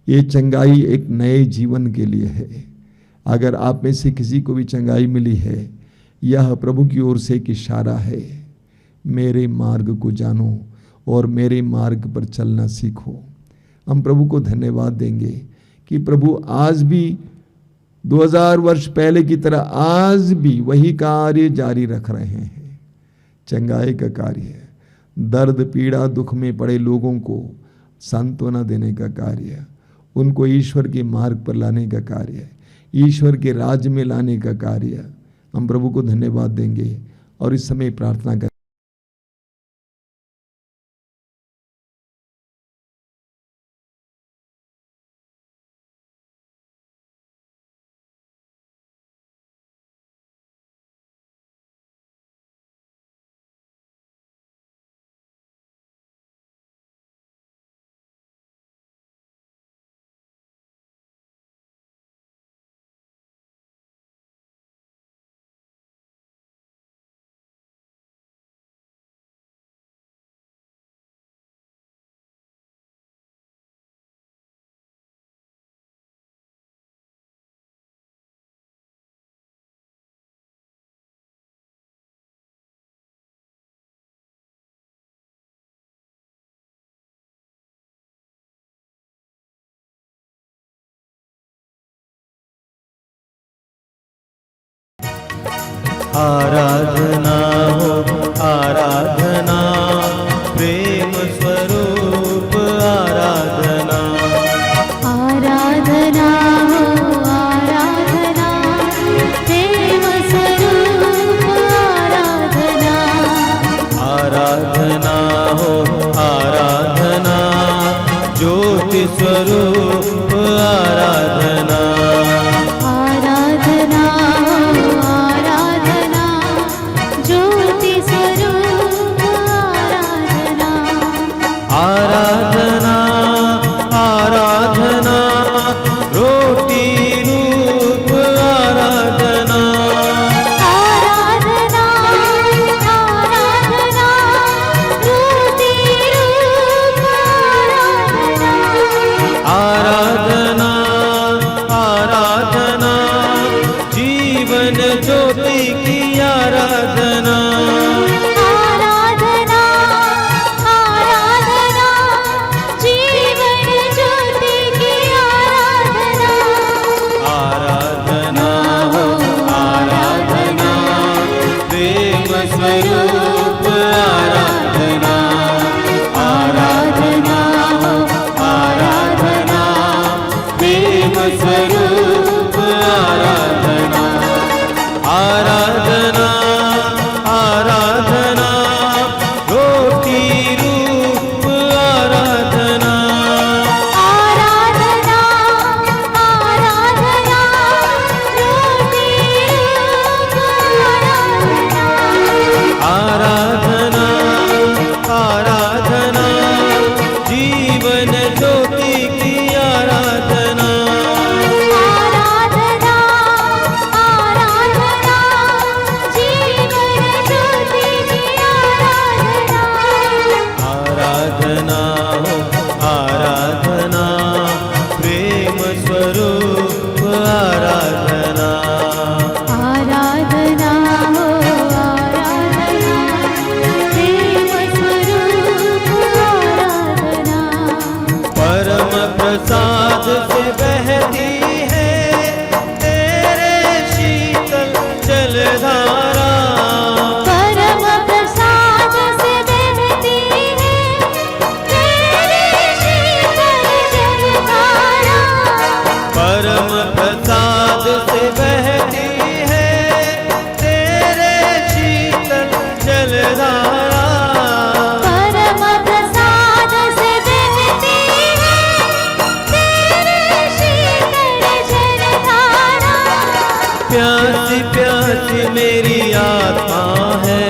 ये चंगाई एक नए जीवन के लिए है। अगर आप में से किसी को भी चंगाई मिली है, यह प्रभु की ओर से एक इशारा है। मेरे मार्ग को जानो और मेरे मार्ग पर चलना सीखो। हम प्रभु को धन्यवाद देंगे कि प्रभु आज भी 2000 वर्ष पहले की तरह आज भी वही कार्य जारी रख रहे हैं। चंगाई का कार्य है, दर्द पीड़ा दुख में पड़े लोगों को सांत्वना देने का कार्य है, उनको ईश्वर के मार्ग पर लाने का कार्य है, ईश्वर के राज्य में लाने का कार्य है। हम प्रभु को धन्यवाद देंगे और इस समय प्रार्थना करें। आराधना हो आराधना, प्रेम स्वरूप आराधना। आराधना हो आराधना, प्रेम स्वरूप आराधना। आराधना हो आराधना, ज्योति स्वरूप आराधना। आराधना हो आराधना, ज्योति स्वरूप आराधना। आराधना आराधना, रोटी रूप आराधना। आराधना आराधना, रोटी रूप आराधना। आराधना आराधना, जीवन ज्योति की आराधना। आराधना आराधना, जीवन ज्योति की आराधना। आराधना हो आराधना, प्रेम स्वरूप आराधना। आराधना हो आराधना, प्रेम स्वरूप आराधना। आराधना आराधना, रोटी रूप आराधना। आराधना आराधना, रोटी रूप आराधना। आराधना आराधना, जीवन ज्योति की आराधना। आराधना आराधना, जीवन ज्योति की आराधना। आराधना हो आराधना, प्रेम स्वरूप आराधना। आराधना हो आराधना, प्रेम स्वरूप आराधना। परम प्रसाद से बहती है तेरे शीतल जलधारा। परम प्रसाद से बहती है तेरे शीतल जलधारा। परम प्रसाद से बहती है तेरे शीतल जलधारा। परम प्रसाद से बहती है तेरे शीतल जलधारा। प्यासी प्यासी मेरी आत्मा है,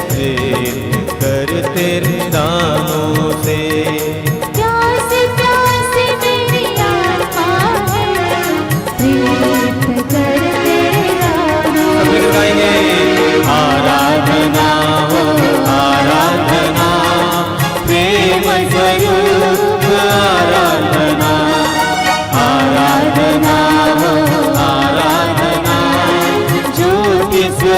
प्रेम कर तेरे दानों से। प्यासी प्यासी मेरी आत्मा है, प्रीत कर तेरा नाम। फिर गाएंगे आराधना हो आराधना, प्रेम स्वरूप आराधना। आराधना हो आराधना, ज्योति स्वरूप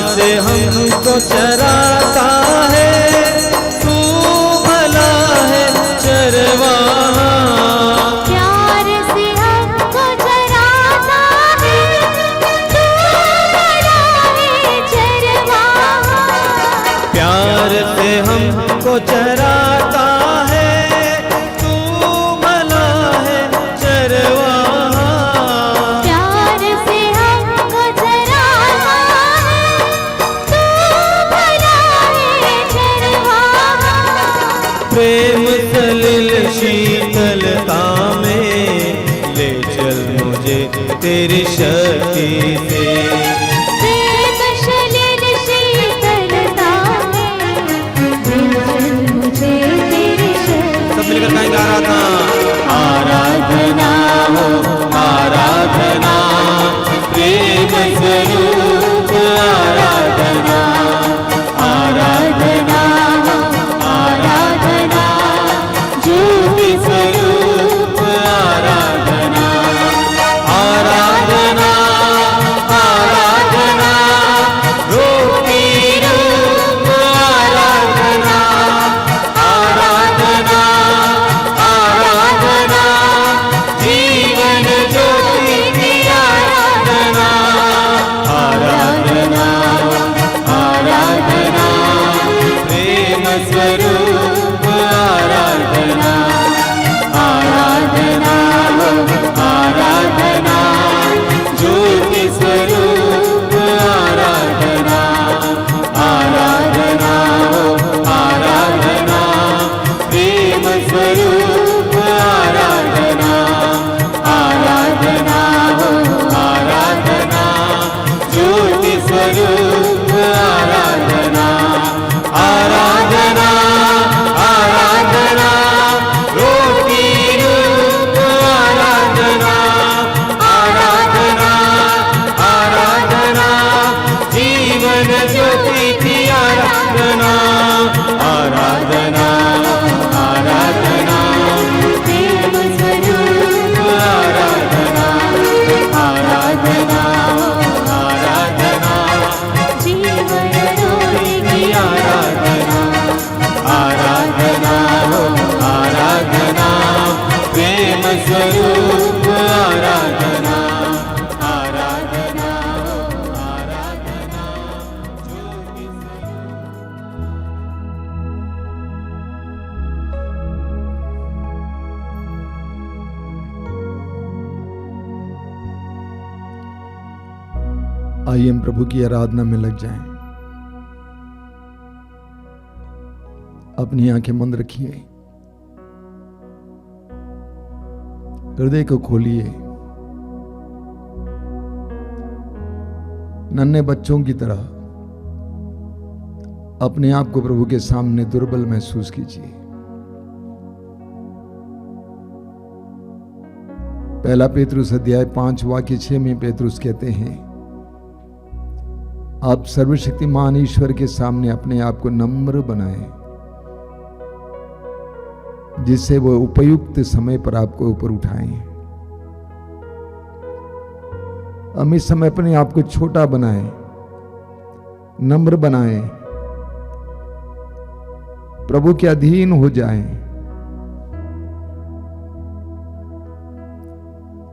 से हमको चराता है, तू भला है चरवाहा। प्यार से हमको चराता है, तू भला है चरवाहा। प्यार से हमको चराता है, तू भला है चरवाहा। प्यार से हमको चराता है, तू भला है चरवाहा। प्रेम सलिल शीतलता में ले चल मुझे तेरी शक्ति से। प्रेम सलिल शीतलता में दिल मुझे तेरी शक्ति। सब मिलकर गाएंगे आराधना। आराधना हो आराधना, प्रेम स्वरूप आराधना। आराधना हो आराधना, ज्योति स्वरूप आराधना। आराधना आराधना, रोटी रूप आराधना। आराधना आराधना, जीवन ज्योति की आराधना। आराधना आराधना, प्रेम स्वरूप आराधना। आराधना हो आराधना, ज्योति स्वरूप आराधना। आराधना हो आराधना, प्रेम स्वरूप आराधना। आराधना हो आराधना, ज्योति स्वरूप आराधना। आराधना आराधना, रोटी रूप आराधना। आराधना आराधना, जीवन ज्योति की आराधना। आराधना आराधना, प्रेम स्वरूप आराधना। आराधना आराधना, जीवन ज्योति की आराधना। आराधना हो आराधना, प्रेम स्वरूप आराधना। आराधना हो आराधना, ज्योति आइए हम प्रभु की आराधना में लग जाएं। अपनी आंखें बंद रखिए, हृदय को खोलिए। नन्हे बच्चों की तरह अपने आप को प्रभु के सामने दुर्बल महसूस कीजिए। पहला पेतरुस अध्याय 5 वाक्य 6 में पेतरुस कहते हैं, आप सर्वशक्तिमान ईश्वर के सामने अपने आप को नम्र बनाएं, जिससे वो उपयुक्त समय पर आपको ऊपर उठाएं। हम इस समय अपने आप को छोटा बनाएं, नम्र बनाएं, प्रभु के अधीन हो जाएं,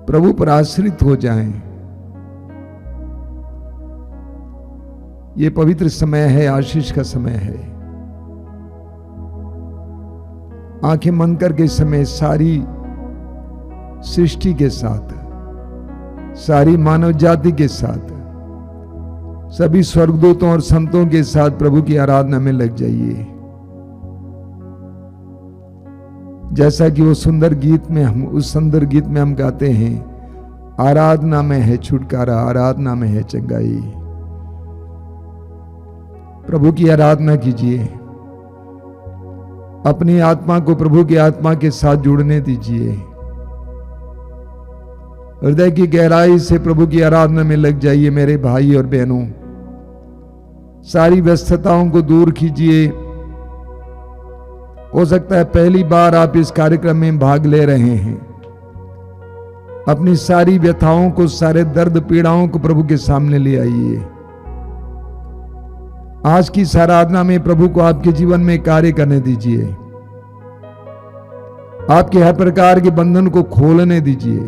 प्रभु पर आश्रित हो जाएं। ये पवित्र समय है, आशीष का समय है। आंखें बंद करके इस समय सारी सृष्टि के साथ, सारी मानव जाति के साथ, सभी स्वर्गदूतों और संतों के साथ प्रभु की आराधना में लग जाइए। जैसा कि वो सुंदर गीत में हम, उस सुंदर गीत में हम गाते हैं, आराधना में है छुटकारा, आराधना में है चंगाई। प्रभु की आराधना कीजिए, अपनी आत्मा को प्रभु की आत्मा के साथ जुड़ने दीजिए। हृदय की गहराई से प्रभु की आराधना में लग जाइए मेरे भाई और बहनों। सारी व्यस्तताओं को दूर कीजिए। हो सकता है पहली बार आप इस कार्यक्रम में भाग ले रहे हैं। अपनी सारी व्यथाओं को, सारे दर्द पीड़ाओं को प्रभु के सामने ले आइए। आज की इस आराधना में प्रभु को आपके जीवन में कार्य करने दीजिए। आपके हर प्रकार के बंधन को खोलने दीजिए।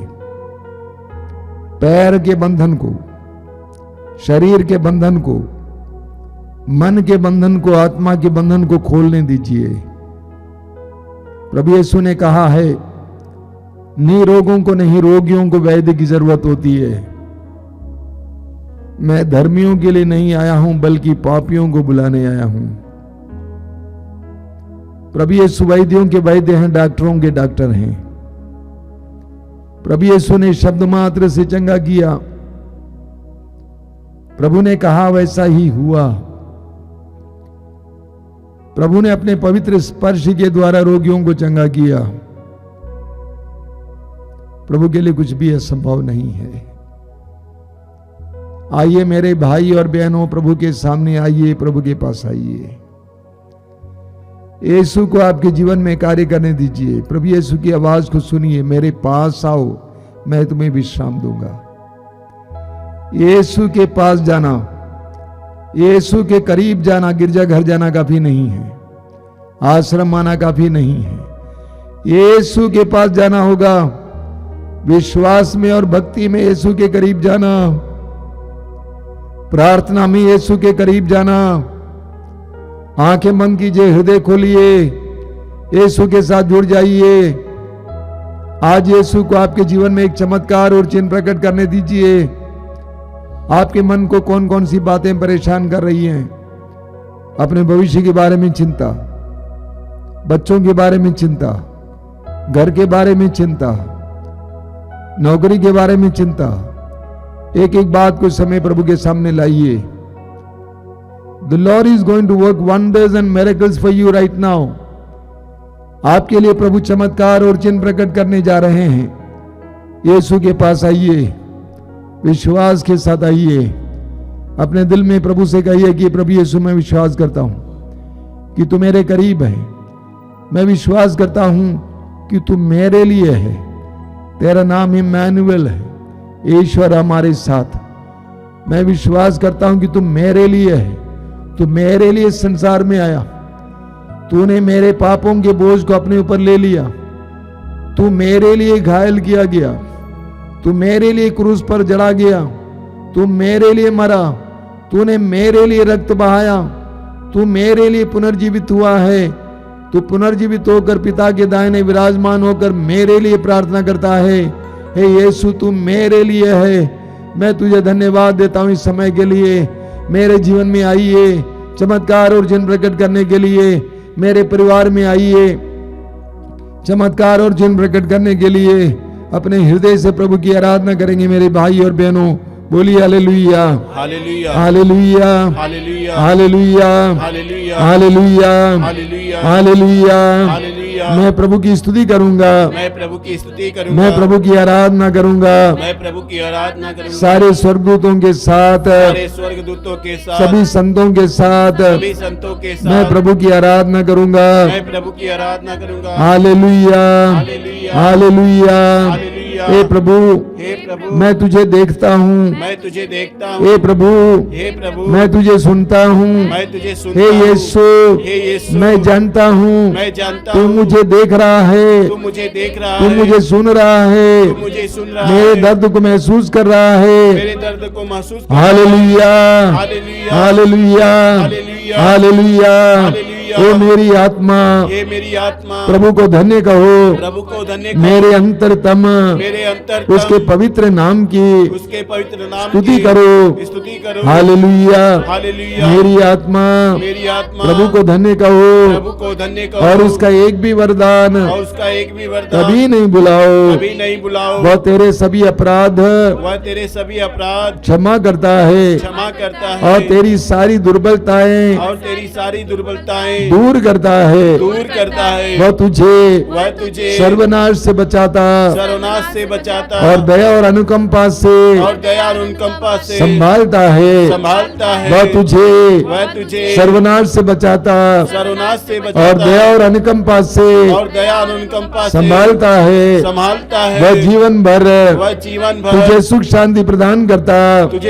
पैर के बंधन को, शरीर के बंधन को, मन के बंधन को, आत्मा के बंधन को खोलने दीजिए। प्रभु यीशु ने कहा है, निरोगों को नहीं रोगियों को वैद्य की जरूरत होती है। मैं धर्मियों के लिए नहीं आया हूं बल्कि पापियों को बुलाने आया हूं। प्रभु यीशु वैद्यों के वैद्य हैं, डॉक्टरों के डॉक्टर हैं। प्रभु यीशु ने शब्द मात्र से चंगा किया। प्रभु ने कहा वैसा ही हुआ। प्रभु ने अपने पवित्र स्पर्श के द्वारा रोगियों को चंगा किया। प्रभु के लिए कुछ भी असंभव नहीं है। आइए मेरे भाई और बहनों, प्रभु के सामने आइए, प्रभु के पास आइए। यीशु को आपके जीवन में कार्य करने दीजिए। प्रभु यीशु की आवाज को सुनिए, मेरे पास आओ, मैं तुम्हें विश्राम दूंगा। यीशु के पास जाना, यीशु के करीब जाना, गिरजाघर जाना काफी नहीं है, आश्रम आना काफी नहीं है। यीशु के पास जाना होगा, विश्वास में और भक्ति में यीशु के करीब जाना, प्रार्थना में यीशु के करीब जाना। आंखें बंद कीजिए, हृदय खोलिए, यीशु के साथ जुड़ जाइए। आज यीशु को आपके जीवन में एक चमत्कार और चिन्ह प्रकट करने दीजिए। आपके मन को कौन कौन सी बातें परेशान कर रही हैं? अपने भविष्य के बारे में चिंता, बच्चों के बारे में चिंता, घर के बारे में चिंता, नौकरी के बारे में चिंता। एक एक बात को समय प्रभु के सामने लाइए। The Lord is going to work wonders and miracles for you right now. आपके लिए प्रभु चमत्कार और चिन्ह प्रकट करने जा रहे हैं। यीशु के पास आइए, विश्वास के साथ आइए। अपने दिल में प्रभु से कहिए कि प्रभु यीशु, मैं विश्वास करता हूं कि तू मेरे करीब है। मैं विश्वास करता हूं कि तू मेरे लिए है। तेरा नाम इम्मानुएल है, ईश्वर हमारे साथ। मैं विश्वास करता हूं कि तू मेरे लिए है। तू मेरे लिए संसार में आया। तूने मेरे पापों के बोझ को अपने ऊपर ले लिया। तू मेरे लिए घायल किया गया। तू मेरे लिए क्रूस पर जड़ा गया। तू मेरे लिए मरा। तूने मेरे लिए रक्त बहाया। तू मेरे लिए पुनर्जीवित हुआ है। तू पुनर्जीवित होकर पिता के दाहिने विराजमान होकर मेरे लिए प्रार्थना करता है। हे यीशु, तू मेरे लिए है। मैं तुझे धन्यवाद देता हूं इस समय के लिए। मेरे जीवन में आइए, चमत्कार और चिन्ह प्रकट करने के लिए। मेरे परिवार में आइए, चमत्कार और चिन्ह प्रकट करने के लिए। अपने हृदय से प्रभु की आराधना करेंगे मेरे भाई और बहनों। बोलिए hallelujah, hallelujah, hallelujah, hallelujah, hallelujah, hallelujah, hallelujah, hallelujah, hallelujah. Hallelujah. मैं प्रभु की स्तुति करूंगा। मैं प्रभु की स्तुति करूंगा। मैं प्रभु की आराधना करूंगा। मैं प्रभु की आराधना करूंगा। सारे स्वर्गदूतों के साथ, सारे स्वर्गदूतों के साथ, सभी संतों के साथ सभी संतों के साथ मैं प्रभु की आराधना करूंगा। मैं प्रभु की आराधना करूंगा। Hallelujah, hallelujah, hallelujah. हालेलुया। हे प्रभु, हे प्रभु, मैं तुझे देखता हूँ। मैं तुझे देखता हूँ। हे प्रभु, हे प्रभु, मैं तुझे सुनता हूँ। मैं तुझे सुनता हे हूँ। यीशु, हे यीशु, मैं जानता हूँ मैं जानता तू हूँ मुझे देख रहा है, तू मुझे देख रहा तू है, मुझे सुन रहा है, तू मुझे सुन रहा मेरे है, दर्द को महसूस कर रहा है। मेरे दर्द को महसूस कर रहा है। Hallelujah, hallelujah, hallelujah, hallelujah, hallelujah. Hallelujah. ओ मेरी आत्मा हे मेरी आत्मा प्रभु को धन्य कहो। प्रभु को धन्य करो। मेरे अंतरतम मेरे अंतर उसके पवित्र नाम की उसके पवित्र नाम स्तुति की करो। स्तुति करो। Hallelujah, hallelujah. मेरी आत्मा मेरी आत्मा प्रभु को धन्य कहो प्रभु को धन्य करो। और उसका एक भी वरदान और उसका एक भी वरदान कभी नहीं बुलाओ। कभी नहीं बुलाओ। वह तेरे सभी अपराध वह तेरे सभी अपराध क्षमा करता है क्षमा करता है और तेरी सारी दुर्बलताएं और तेरी सारी दुर्बलताएं दूर करता है, दूर करता है, वह वह तुझे सर्वनाश से बचाता सर्वनाश से बचाता और दया और अनुकंपा से और दया और अनुकंपा से संभालता है। संभालता है। वह वह तुझे सर्वनाश से बचाता सर्वनाश से और बचाता दया और अनुकंपा से और दया और अनुकंपा से संभालता है। संभालता है। वह जीवन भर तुझे तुझे सुख शांति प्रदान करता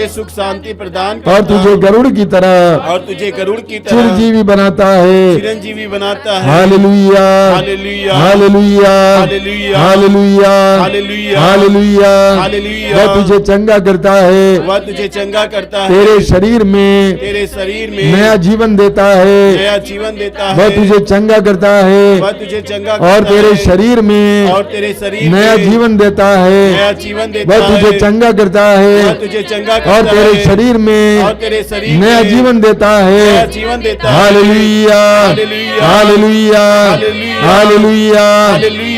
सुख शांति प्रदान और करता तुझे गरुड़ की तरह और तुझे गरुड़ की तरह चिरंजीवी बनाता है। चिरंजीवी बनाता है। Hallelujah, hallelujah, hallelujah, hallelujah, hallelujah, hallelujah, hallelujah. Hallelujah. वह तुझे चंगा करता है, वह तुझे चंगा करता है। तेरे शरीर में नया जीवन देता है। नया जीवन देता है। वह तुझे चंगा करता है वह तुझे चंगा और करता तेरे है। शरीर में और तेरे शरीर नया में जीवन देता है। नया जीवन देता वह तुझे है। चंगा करता वह है तुझे चंगा करता और तेरे है। शरीर में और तेरे शरीर नया में जीवन देता नया है। जीवन देता है। Hallelujah, hallelujah, hallelujah, hallelujah, hallelujah,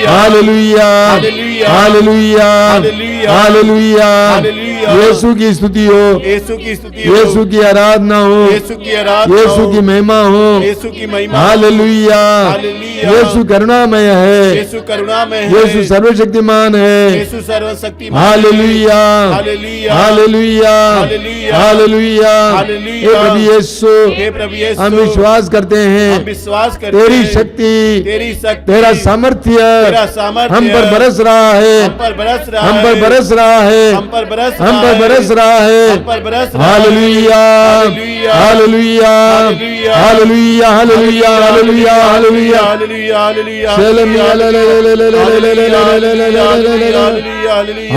hallelujah, hallelujah, hallelujah, hallelujah, hallelujah, hallelujah. Hallelujah. Yeshu की स्तुति हो, यीशु की स्तुति हो। यीशु की आराधना हो, यीशु की आराधना यीशु हो। की महिमा हो। यीशु की महिमा। Hallelujah, hallelujah. यीशु करुणामय है, यीशु करुणामय है। यीशु सर्वशक्तिमान है। यीशु सर्वशक्तिमान है। Hallelujah, hallelujah, hallelujah, hallelujah, hallelujah. Hallelujah. हे प्रभु यीशु, हे प्रभु यीशु, हम विश्वास करते हम हैं विश्वास करते तेरी हैं। शक्ति, तेरी शक्ति, तेरा सामर्थ्य तेरा सामर्थ्य हम पर बरस रहा है, हम पर बरस रहा हम पर है। बरस रहा है, हम पर बरस हम रहा पर है। बरस रहा है। हम पर बरस रहा है। Hallelujah, hallelujah, hallelujah, hallelujah, hallelujah, hallelujah, hallelujah, hallelujah. Hallelujah, hallelujah, शलम या ले ले ले ले ले ले ले ले ले ले ले ले ले ले ले ले।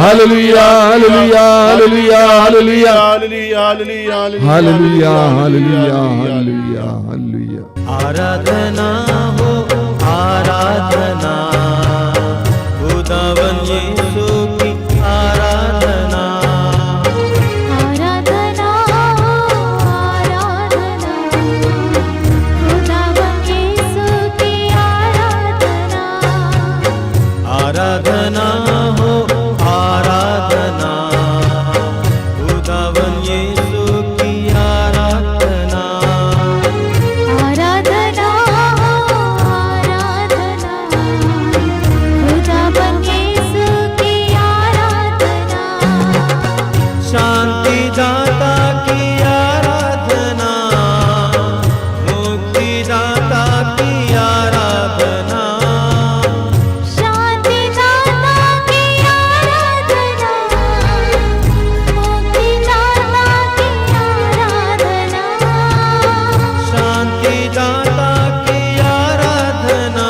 Hallelujah, hallelujah, hallelujah, hallelujah, hallelujah, hallelujah, hallelujah, hallelujah, hallelujah, hallelujah, hallelujah. आराधना हो आराधना, खुदावन यीशु की आराधना। आराधना आराधना, खुदावन यीशु की आराधना। आराधना हो आराधना, खुदावन यीशु की आराधना। आराधना आराधना, खुदावन यीशु की आराधना। शांति दाता की आराधना, मुक्ति दाता की आराधना। शांति दाता की आराधना, मुक्ति दाता की आराधना। शांति दाता की आराधना,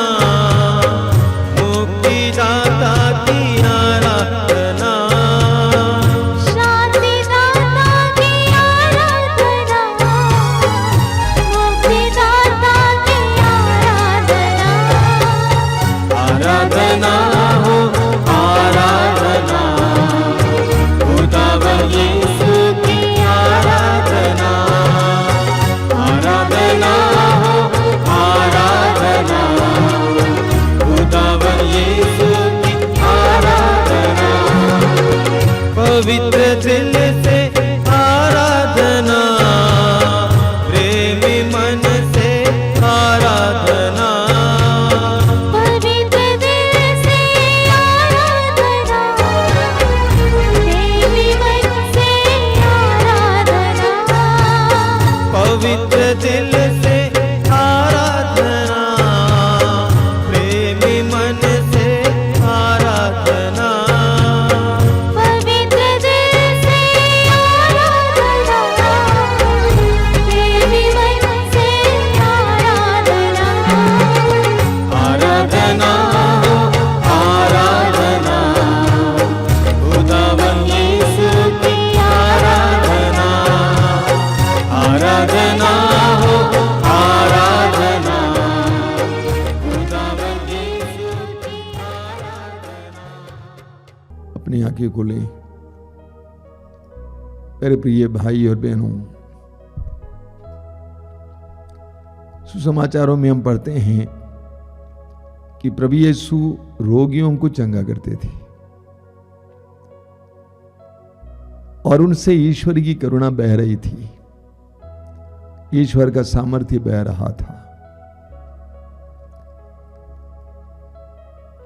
मुक्ति दाता की आराधना। शांति दाता की आराधना, मुक्ति दाता की आराधना। आराधना हो आराधना, खुदावन यीशु की आराधना। आराधना हो आराधना, खुदावन यीशु की आराधना। पवित्र दिल से आराधना, प्रेमी मन से आराधना। पवित्र दिल से आराधना, देवी मन से आराधना। पवित्र दिल से आराधना, प्रेमी मन से आराधना। पवित्र दिल से आराधना, देवी मन से आराधना। आराधना हो आराधना, खुदावन यीशु की आराधना। आराधना हो आराधना, खुदावन यीशु की आराधना। अपनी आंखें खोलें। मेरे प्रिय भाई और बहनों, सुसमाचारों में हम पढ़ते हैं कि प्रभु यीशु रोगियों को चंगा करते थे और उनसे ईश्वर की करुणा बह रही थी, ईश्वर का सामर्थ्य बह रहा था।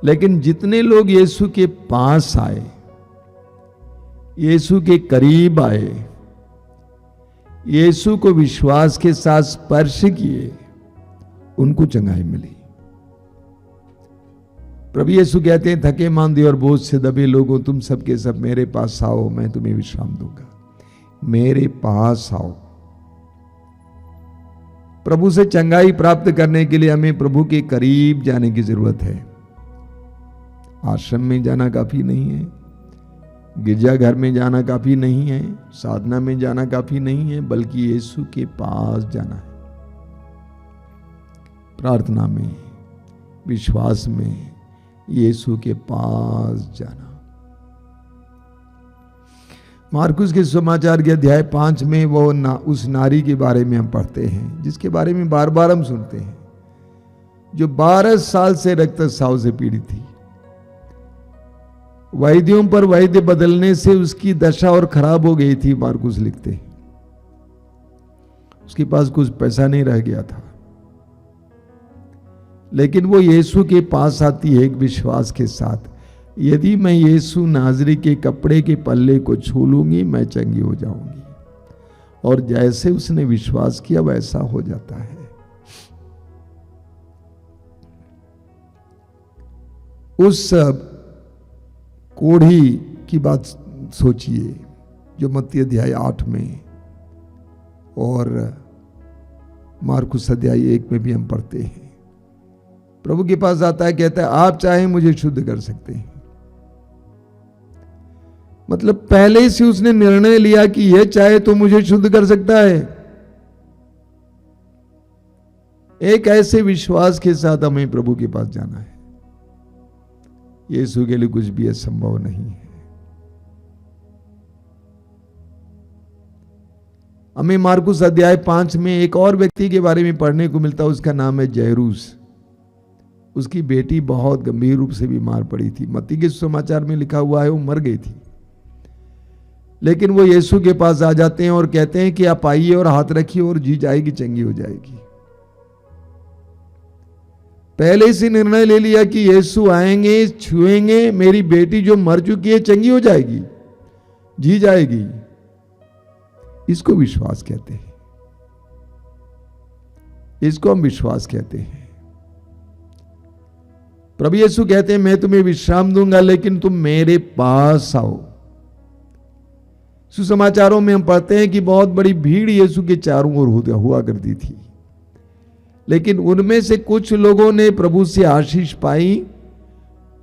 लेकिन जितने लोग यीशु के पास आए, यीशु के करीब आए, यीशु को विश्वास के साथ स्पर्श किए, उनको चंगाई मिली। प्रभु यीशु कहते हैं, थके मांदे और बोझ से दबे लोगों, तुम सबके सब मेरे पास आओ, मैं तुम्हें विश्राम दूंगा। मेरे पास आओ। प्रभु से चंगाई प्राप्त करने के लिए हमें प्रभु के करीब जाने की जरूरत है। आश्रम में जाना काफी नहीं है, गिरजाघर में जाना काफी नहीं है, साधना में जाना काफी नहीं है, बल्कि यीशु के पास जाना है। प्रार्थना में, विश्वास में यीशु के पास जाना। मार्कुस के समाचार के अध्याय 5 में वो उस नारी के बारे में हम पढ़ते हैं, जिसके बारे में बार बार हम सुनते हैं, जो 12 साल से रक्तस्राव से पीड़ित थी। वैद्यों पर वैद्य बदलने से उसकी दशा और खराब हो गई थी। मार्कुस लिखते हैं उसके पास कुछ पैसा नहीं रह गया था, लेकिन वो यीशु के पास आती है एक विश्वास के साथ, यदि मैं यीशु नाजरी के कपड़े के पल्ले को छू लूंगी मैं चंगी हो जाऊंगी। और जैसे उसने विश्वास किया वैसा हो जाता है। उस कोढ़ी की बात सोचिए जो मत्ती अध्याय 8 में और मार्कुस अध्याय 1 में भी हम पढ़ते हैं। प्रभु के पास आता है, कहता है आप चाहें मुझे शुद्ध कर सकते हैं। मतलब पहले से उसने निर्णय लिया कि यह चाहे तो मुझे शुद्ध कर सकता है। एक ऐसे विश्वास के साथ हमें प्रभु के पास जाना है। यीशु के लिए कुछ भी असंभव नहीं है। हमें मार्कुस अध्याय 5 में एक और व्यक्ति के बारे में पढ़ने को मिलता है, उसका नाम है जैरूस। उसकी बेटी बहुत गंभीर रूप से बीमार पड़ी थी। मत्ती के समाचार में लिखा हुआ है वो मर गई थी, लेकिन वो यीशु के पास आ जाते हैं और कहते हैं कि आप आइए और हाथ रखिए और जी जाएगी, चंगी हो जाएगी। पहले से निर्णय ले लिया कि यीशु आएंगे, छुएंगे, मेरी बेटी जो मर चुकी है चंगी हो जाएगी, जी जाएगी। इसको विश्वास कहते हैं। इसको हम विश्वास कहते हैं। प्रभु यीशु कहते हैं मैं तुम्हें विश्राम दूंगा, लेकिन तुम मेरे पास आओ। सुसमाचारों में हम पढ़ते हैं कि बहुत बड़ी भीड़ यीशु के चारों ओर हुआ करती थी, लेकिन उनमें से कुछ लोगों ने प्रभु से आशीष पाई,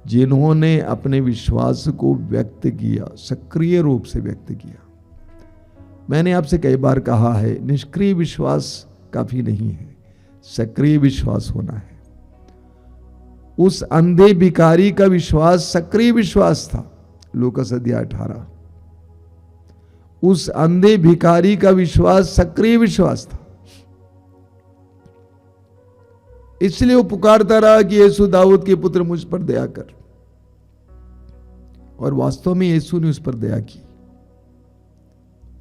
जिन्होंने अपने विश्वास को व्यक्त किया, सक्रिय रूप से व्यक्त किया। मैंने आपसे कई बार कहा है, निष्क्रिय विश्वास काफी नहीं है, सक्रिय विश्वास होना है। उस अंधे भिखारी का विश्वास सक्रिय विश्वास था। लूकास अध्याय 18। उस अंधे भिखारी का विश्वास सक्रिय विश्वास था। इसलिए वो पुकारता रहा कि यीशु दाऊद के पुत्र मुझ पर दया कर। और वास्तव में यीशु ने उस पर दया की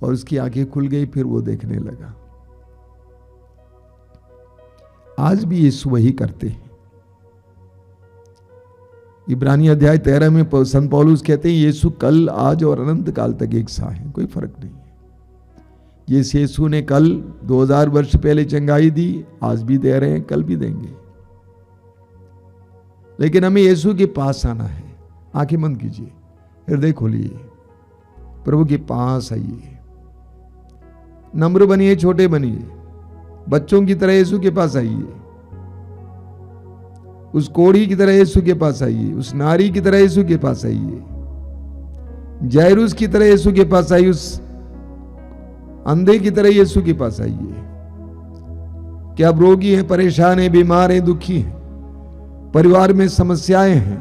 और उसकी आंखें खुल गई, फिर वो देखने लगा। आज भी यीशु वही करते हैं। इब्रानी अध्याय 13 में संत पौलुस कहते हैं यीशु कल, आज और अनंत काल तक एक सा है, कोई फर्क नहीं है। जिस यीशु ने कल 2000 वर्ष पहले चंगाई दी, आज भी दे रहे हैं, कल भी देंगे। लेकिन हमें यीशु के पास आना है। आंखें बंद कीजिए, हृदय खोलिए, प्रभु के पास आइए, नम्र बनिए, छोटे बनिए, बच्चों की तरह यीशु के पास आइए, उस कोढ़ी की तरह यीशु के पास आइए, उस नारी की तरह यीशु के पास आइए, जैरूस की तरह यीशु के पास आइए, उस अंधे की तरह यीशु के पास आइए। क्या आप रोगी हैं, परेशान हैं, बीमार हैं, दुखी हैं, परिवार में समस्याएं हैं,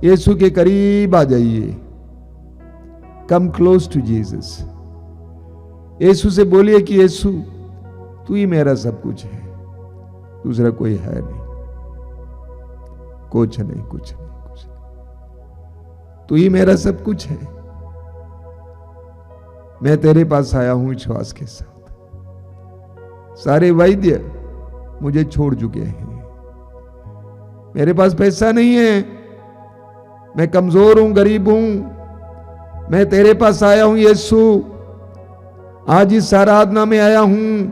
यीशु के करीब आ जाइए। Come close to Jesus. Yeshu से बोलिए कि यीशु तू ही मेरा सब कुछ है, दूसरा कोई है नहीं, कुछ नहीं, कुछ नहीं, कुछ नहीं, तू ही मेरा सब कुछ है। मैं तेरे पास आया हूं विश्वास के साथ। सारे वैद्य मुझे छोड़ चुके हैं, मेरे पास पैसा नहीं है, मैं कमजोर हूं, गरीब हूं, मैं तेरे पास आया हूं यीशु, आज इस आराधना में आया हूं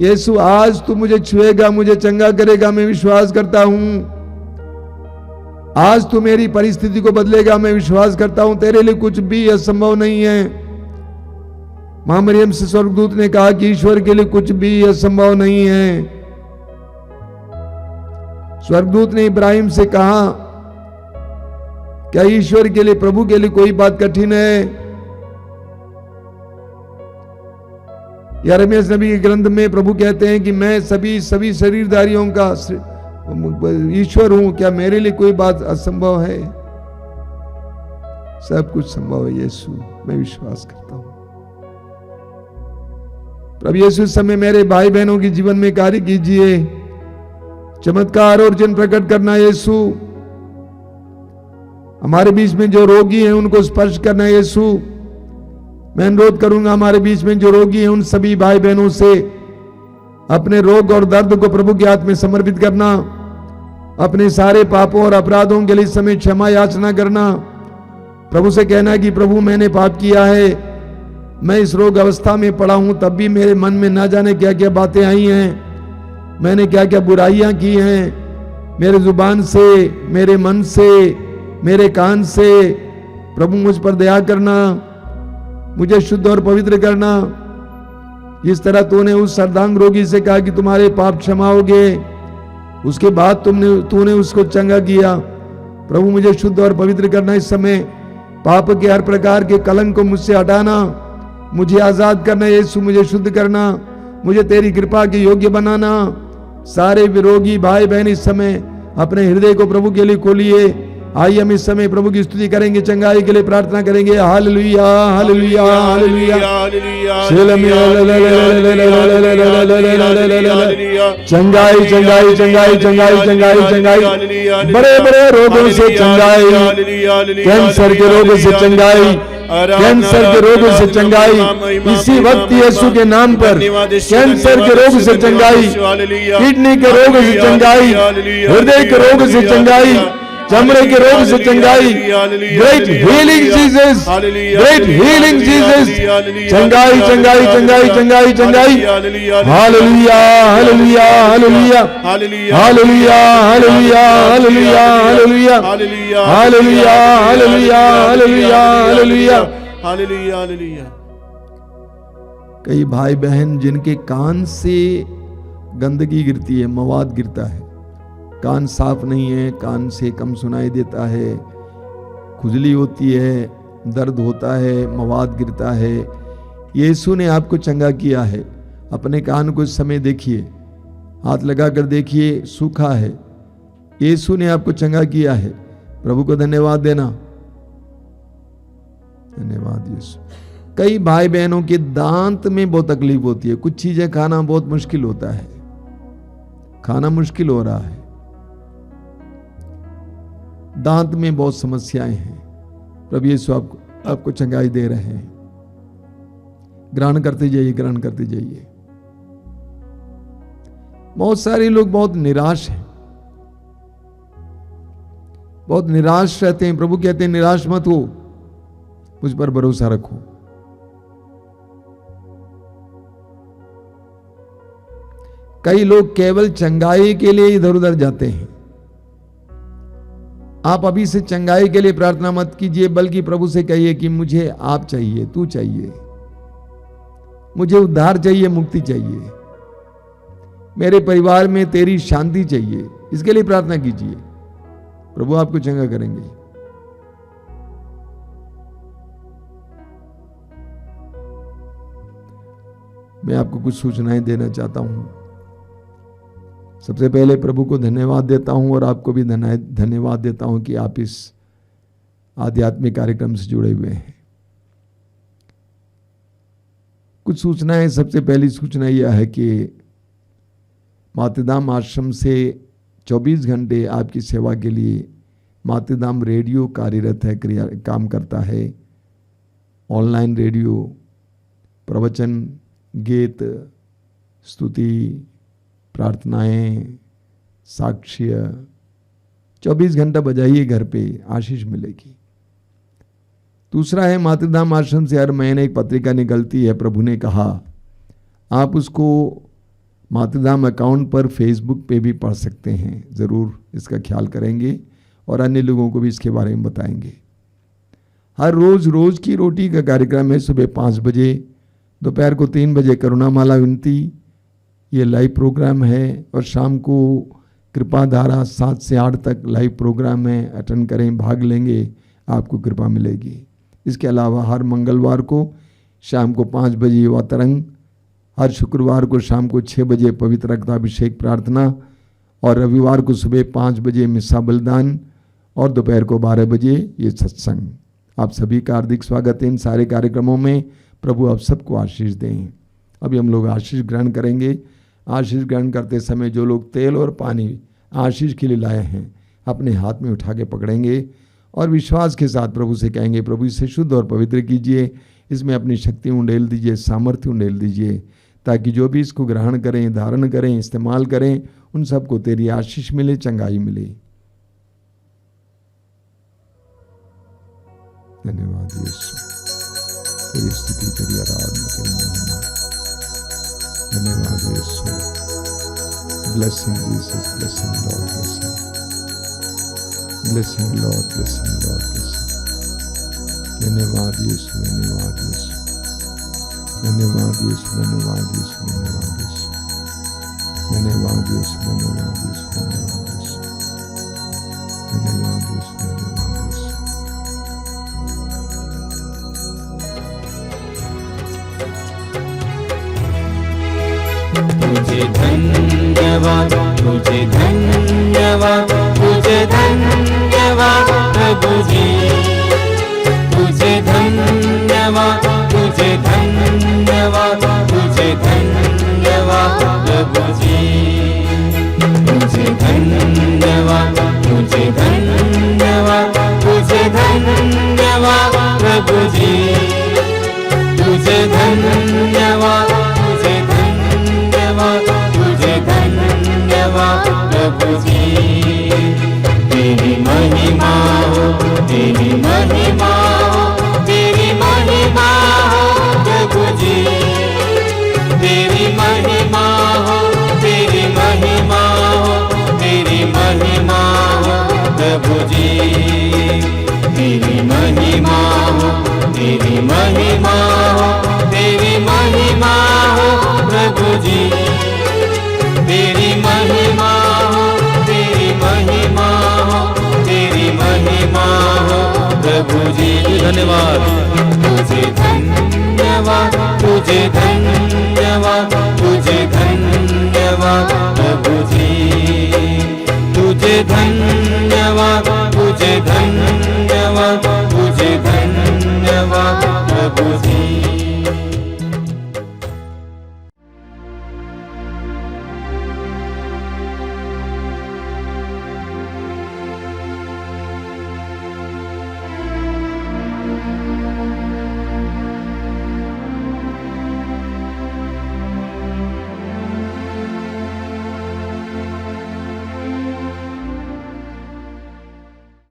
यीशु, आज तू मुझे छुएगा, मुझे चंगा करेगा, मैं विश्वास करता हूं। आज तू मेरी परिस्थिति को बदलेगा, मैं विश्वास करता हूं। तेरे लिए कुछ भी असंभव नहीं है। मां मरियम से स्वर्गदूत ने कहा कि ईश्वर के लिए कुछ भी असंभव नहीं है। स्वर्गदूत ने इब्राहिम से कहा, क्या ईश्वर के लिए, प्रभु के लिए कोई बात कठिन है? यिर्मयाह नबी के ग्रंथ में प्रभु कहते हैं कि मैं सभी शरीरधारियों का ईश्वर हूं, क्या मेरे लिए कोई बात असंभव है? सब कुछ संभव है यीशु, मैं विश्वास करता हूं। प्रभु यीशु इस समय मेरे भाई बहनों के जीवन में कार्य कीजिए, चमत्कार और जन प्रकट करना यीशु। हमारे बीच में जो रोगी हैं उनको स्पर्श करना यीशु। मैं अनुरोध करूंगा हमारे बीच में जो रोगी हैं उन सभी भाई बहनों से अपने रोग और दर्द को प्रभु के हाथ में समर्पित करना, अपने सारे पापों और अपराधों के लिए इस समय क्षमा याचना करना, प्रभु से कहना कि प्रभु मैंने पाप किया है, मैं इस रोग अवस्था में पड़ा हूं, तब भी मेरे मन में ना जाने क्या क्या बातें आई हैं, मैंने क्या क्या बुराइयां की हैं, मेरे जुबान से, मेरे मन से, मेरे कान से। प्रभु मुझ पर दया करना, मुझे शुद्ध और पवित्र करना। जिस तरह तूने उस अर्धांग रोगी से कहा कि तुम्हारे पाप क्षमा होंगे, उसके बाद तूने उसको चंगा किया। प्रभु मुझे शुद्ध और पवित्र करना। इस समय पाप के हर प्रकार के कलंक को मुझसे हटाना, मुझे आजाद करना यीशु, मुझे शुद्ध करना, मुझे तेरी कृपा के योग्य बनाना। सारे विरोगी भाई बहन इस समय अपने हृदय को प्रभु के लिए खोलिए। आइए हम इस समय प्रभु की स्तुति करेंगे, चंगाई के लिए प्रार्थना करेंगे। Hallelujah hallelujah hallelujah. चंगाई चंगाई चंगाई चंगाई चंगाई चंगाई, बड़े बड़े रोगों से चंगाई, कैंसर के रोग से चंगाई, कैंसर के रोग से चंगाई इसी वक्त यीशु के नाम पर, कैंसर के रोग से चंगाई, किडनी के रोग से चंगाई, हृदय के रोग से चंगाई, चमड़े के रोग से चंगाई, great healing Jesus, great healing Jesus, चंगाई चंगाई चंगाई चंगाई चंगाई। Hallelujah hallelujah hallelujah hallelujah hallelujah hallelujah hallelujah hallelujah hallelujah hallelujah hallelujah hallelujah. कई भाई बहन जिनके कान से गंदगी गिरती है, मवाद गिरता है, कान साफ नहीं है, कान से कम सुनाई देता है, खुजली होती है, दर्द होता है, मवाद गिरता है। यीशु ने आपको चंगा किया है। अपने कान को इस समय देखिए, हाथ लगाकर देखिए, सूखा है। यीशु ने आपको चंगा किया है। प्रभु को धन्यवाद देना। धन्यवाद यीशु। कई भाई बहनों के दांत में बहुत तकलीफ होती है, कुछ चीजें खाना बहुत मुश्किल होता है, खाना मुश्किल हो रहा है, दांत में बहुत समस्याएं हैं। प्रभु यीशु आपको चंगाई दे रहे हैं। ग्रहण करते जाइए, ग्रहण करते जाइए। बहुत सारे लोग बहुत निराश हैं, बहुत निराश रहते हैं। प्रभु कहते हैं निराश मत हो, मुझ पर भरोसा रखो। कई लोग केवल चंगाई के लिए इधर उधर जाते हैं। आप अभी से चंगाई के लिए प्रार्थना मत कीजिए, बल्कि प्रभु से कहिए कि मुझे आप चाहिए, तू चाहिए, मुझे उद्धार चाहिए, मुक्ति चाहिए, मेरे परिवार में तेरी शांति चाहिए। इसके लिए प्रार्थना कीजिए, प्रभु आपको चंगा करेंगे। मैं आपको कुछ सूचनाएं देना चाहता हूं। सबसे पहले प्रभु को धन्यवाद देता हूं और आपको भी धन्यवाद देता हूं कि आप इस आध्यात्मिक कार्यक्रम से जुड़े हुए हैं। कुछ सूचनाएं। सबसे पहली सूचना यह है कि मातृधाम आश्रम से 24 घंटे आपकी सेवा के लिए मातृधाम रेडियो कार्यरत है, काम करता है। ऑनलाइन रेडियो, प्रवचन, गीत, स्तुति, प्रार्थनाएं, साक्ष्य, 24 घंटा बजाइए घर पे, आशीष मिलेगी। दूसरा है मातृधाम आश्रम से हर महीने एक पत्रिका निकलती है। प्रभु ने कहा आप उसको मातृधाम अकाउंट पर फेसबुक पे भी पढ़ सकते हैं। ज़रूर इसका ख्याल करेंगे और अन्य लोगों को भी इसके बारे में बताएंगे। हर रोज़ की रोटी का कार्यक्रम है। सुबह 5 बजे, दोपहर को 3 बजे करुणामाला विनती, ये लाइव प्रोग्राम है। और शाम को कृपा धारा 7 से 8 तक लाइव प्रोग्राम है। अटेंड करें, भाग लेंगे, आपको कृपा मिलेगी। इसके अलावा हर मंगलवार को शाम को 5 बजे युवा तरंग, हर शुक्रवार को शाम को 6 बजे पवित्र रक्ताभिषेक प्रार्थना, और रविवार को सुबह 5 बजे मिस्सा बलिदान, और दोपहर को 12 बजे ये सत्संग। आप सभी का हार्दिक स्वागत है इन सारे कार्यक्रमों में। प्रभु आप सबको आशीष दें। अभी हम लोग आशीष ग्रहण करेंगे। आशीष ग्रहण करते समय जो लोग तेल और पानी आशीष के लिए लाए हैं अपने हाथ में उठा के पकड़ेंगे और विश्वास के साथ प्रभु से कहेंगे, प्रभु इसे शुद्ध और पवित्र कीजिए, इसमें अपनी शक्ति उंडेल दीजिए, सामर्थ्य उंडेल दीजिए, ताकि जो भी इसको ग्रहण करें, धारण करें, इस्तेमाल करें, उन सबको तेरी आशीष मिले, चंगाई मिले। धन्यवाद यीशु, तेरी स्तुति, तेरी आराधना, तेरी महिमा। धन्यवाद Yeshu. Blessing Jesus, blessing lord, blessing, blessing lord, blessing lord, blessing. धन्यवाद यीशु, धन्यवाद यीशु, धन्यवाद यीशु, धन्यवाद यीशु, धन्यवाद यीशु, धन्यवाद यीशु, धन्यवाद यीशु, धन्यवाद यीशु, धन्यवाद यीशु, धन्यवाद यीशु। तुझे धन्यवाद, तुझे धन्यवाद, तुझे धन्यवाद प्रभु जी, तुझे धन्यवाद, तुझे धन्यवाद, तुझे धन्यवाद प्रभु जी, तुझे धन्यवाद, तुझे धन्यवाद, तुझे धन्यवाद प्रभु जी, तुझे धन्यवाद, तुझे धन्यवाद, तुझे धन्यवाद प्रभु जी। तेरी महिमा हो, तेरी महिमा हो, तेरी महिमा हो प्रभु जी, तेरी महिमा हो, तेरी महिमा हो, तेरी महिमा हो प्रभु जी, तेरी महिमा हो, तेरी महिमा हो, तेरी महिमा हो प्रभु जी, तेरी महिमा हो, तेरी महिमा हो, तेरी महिमा हो प्रभु जी। धन्यवाद, तुझे धन्यवाद, तुझे धन्यवाद, तुझे धन्यवाद प्रभु जी, तुझे धन्यवाद, तुझे धन्यवाद,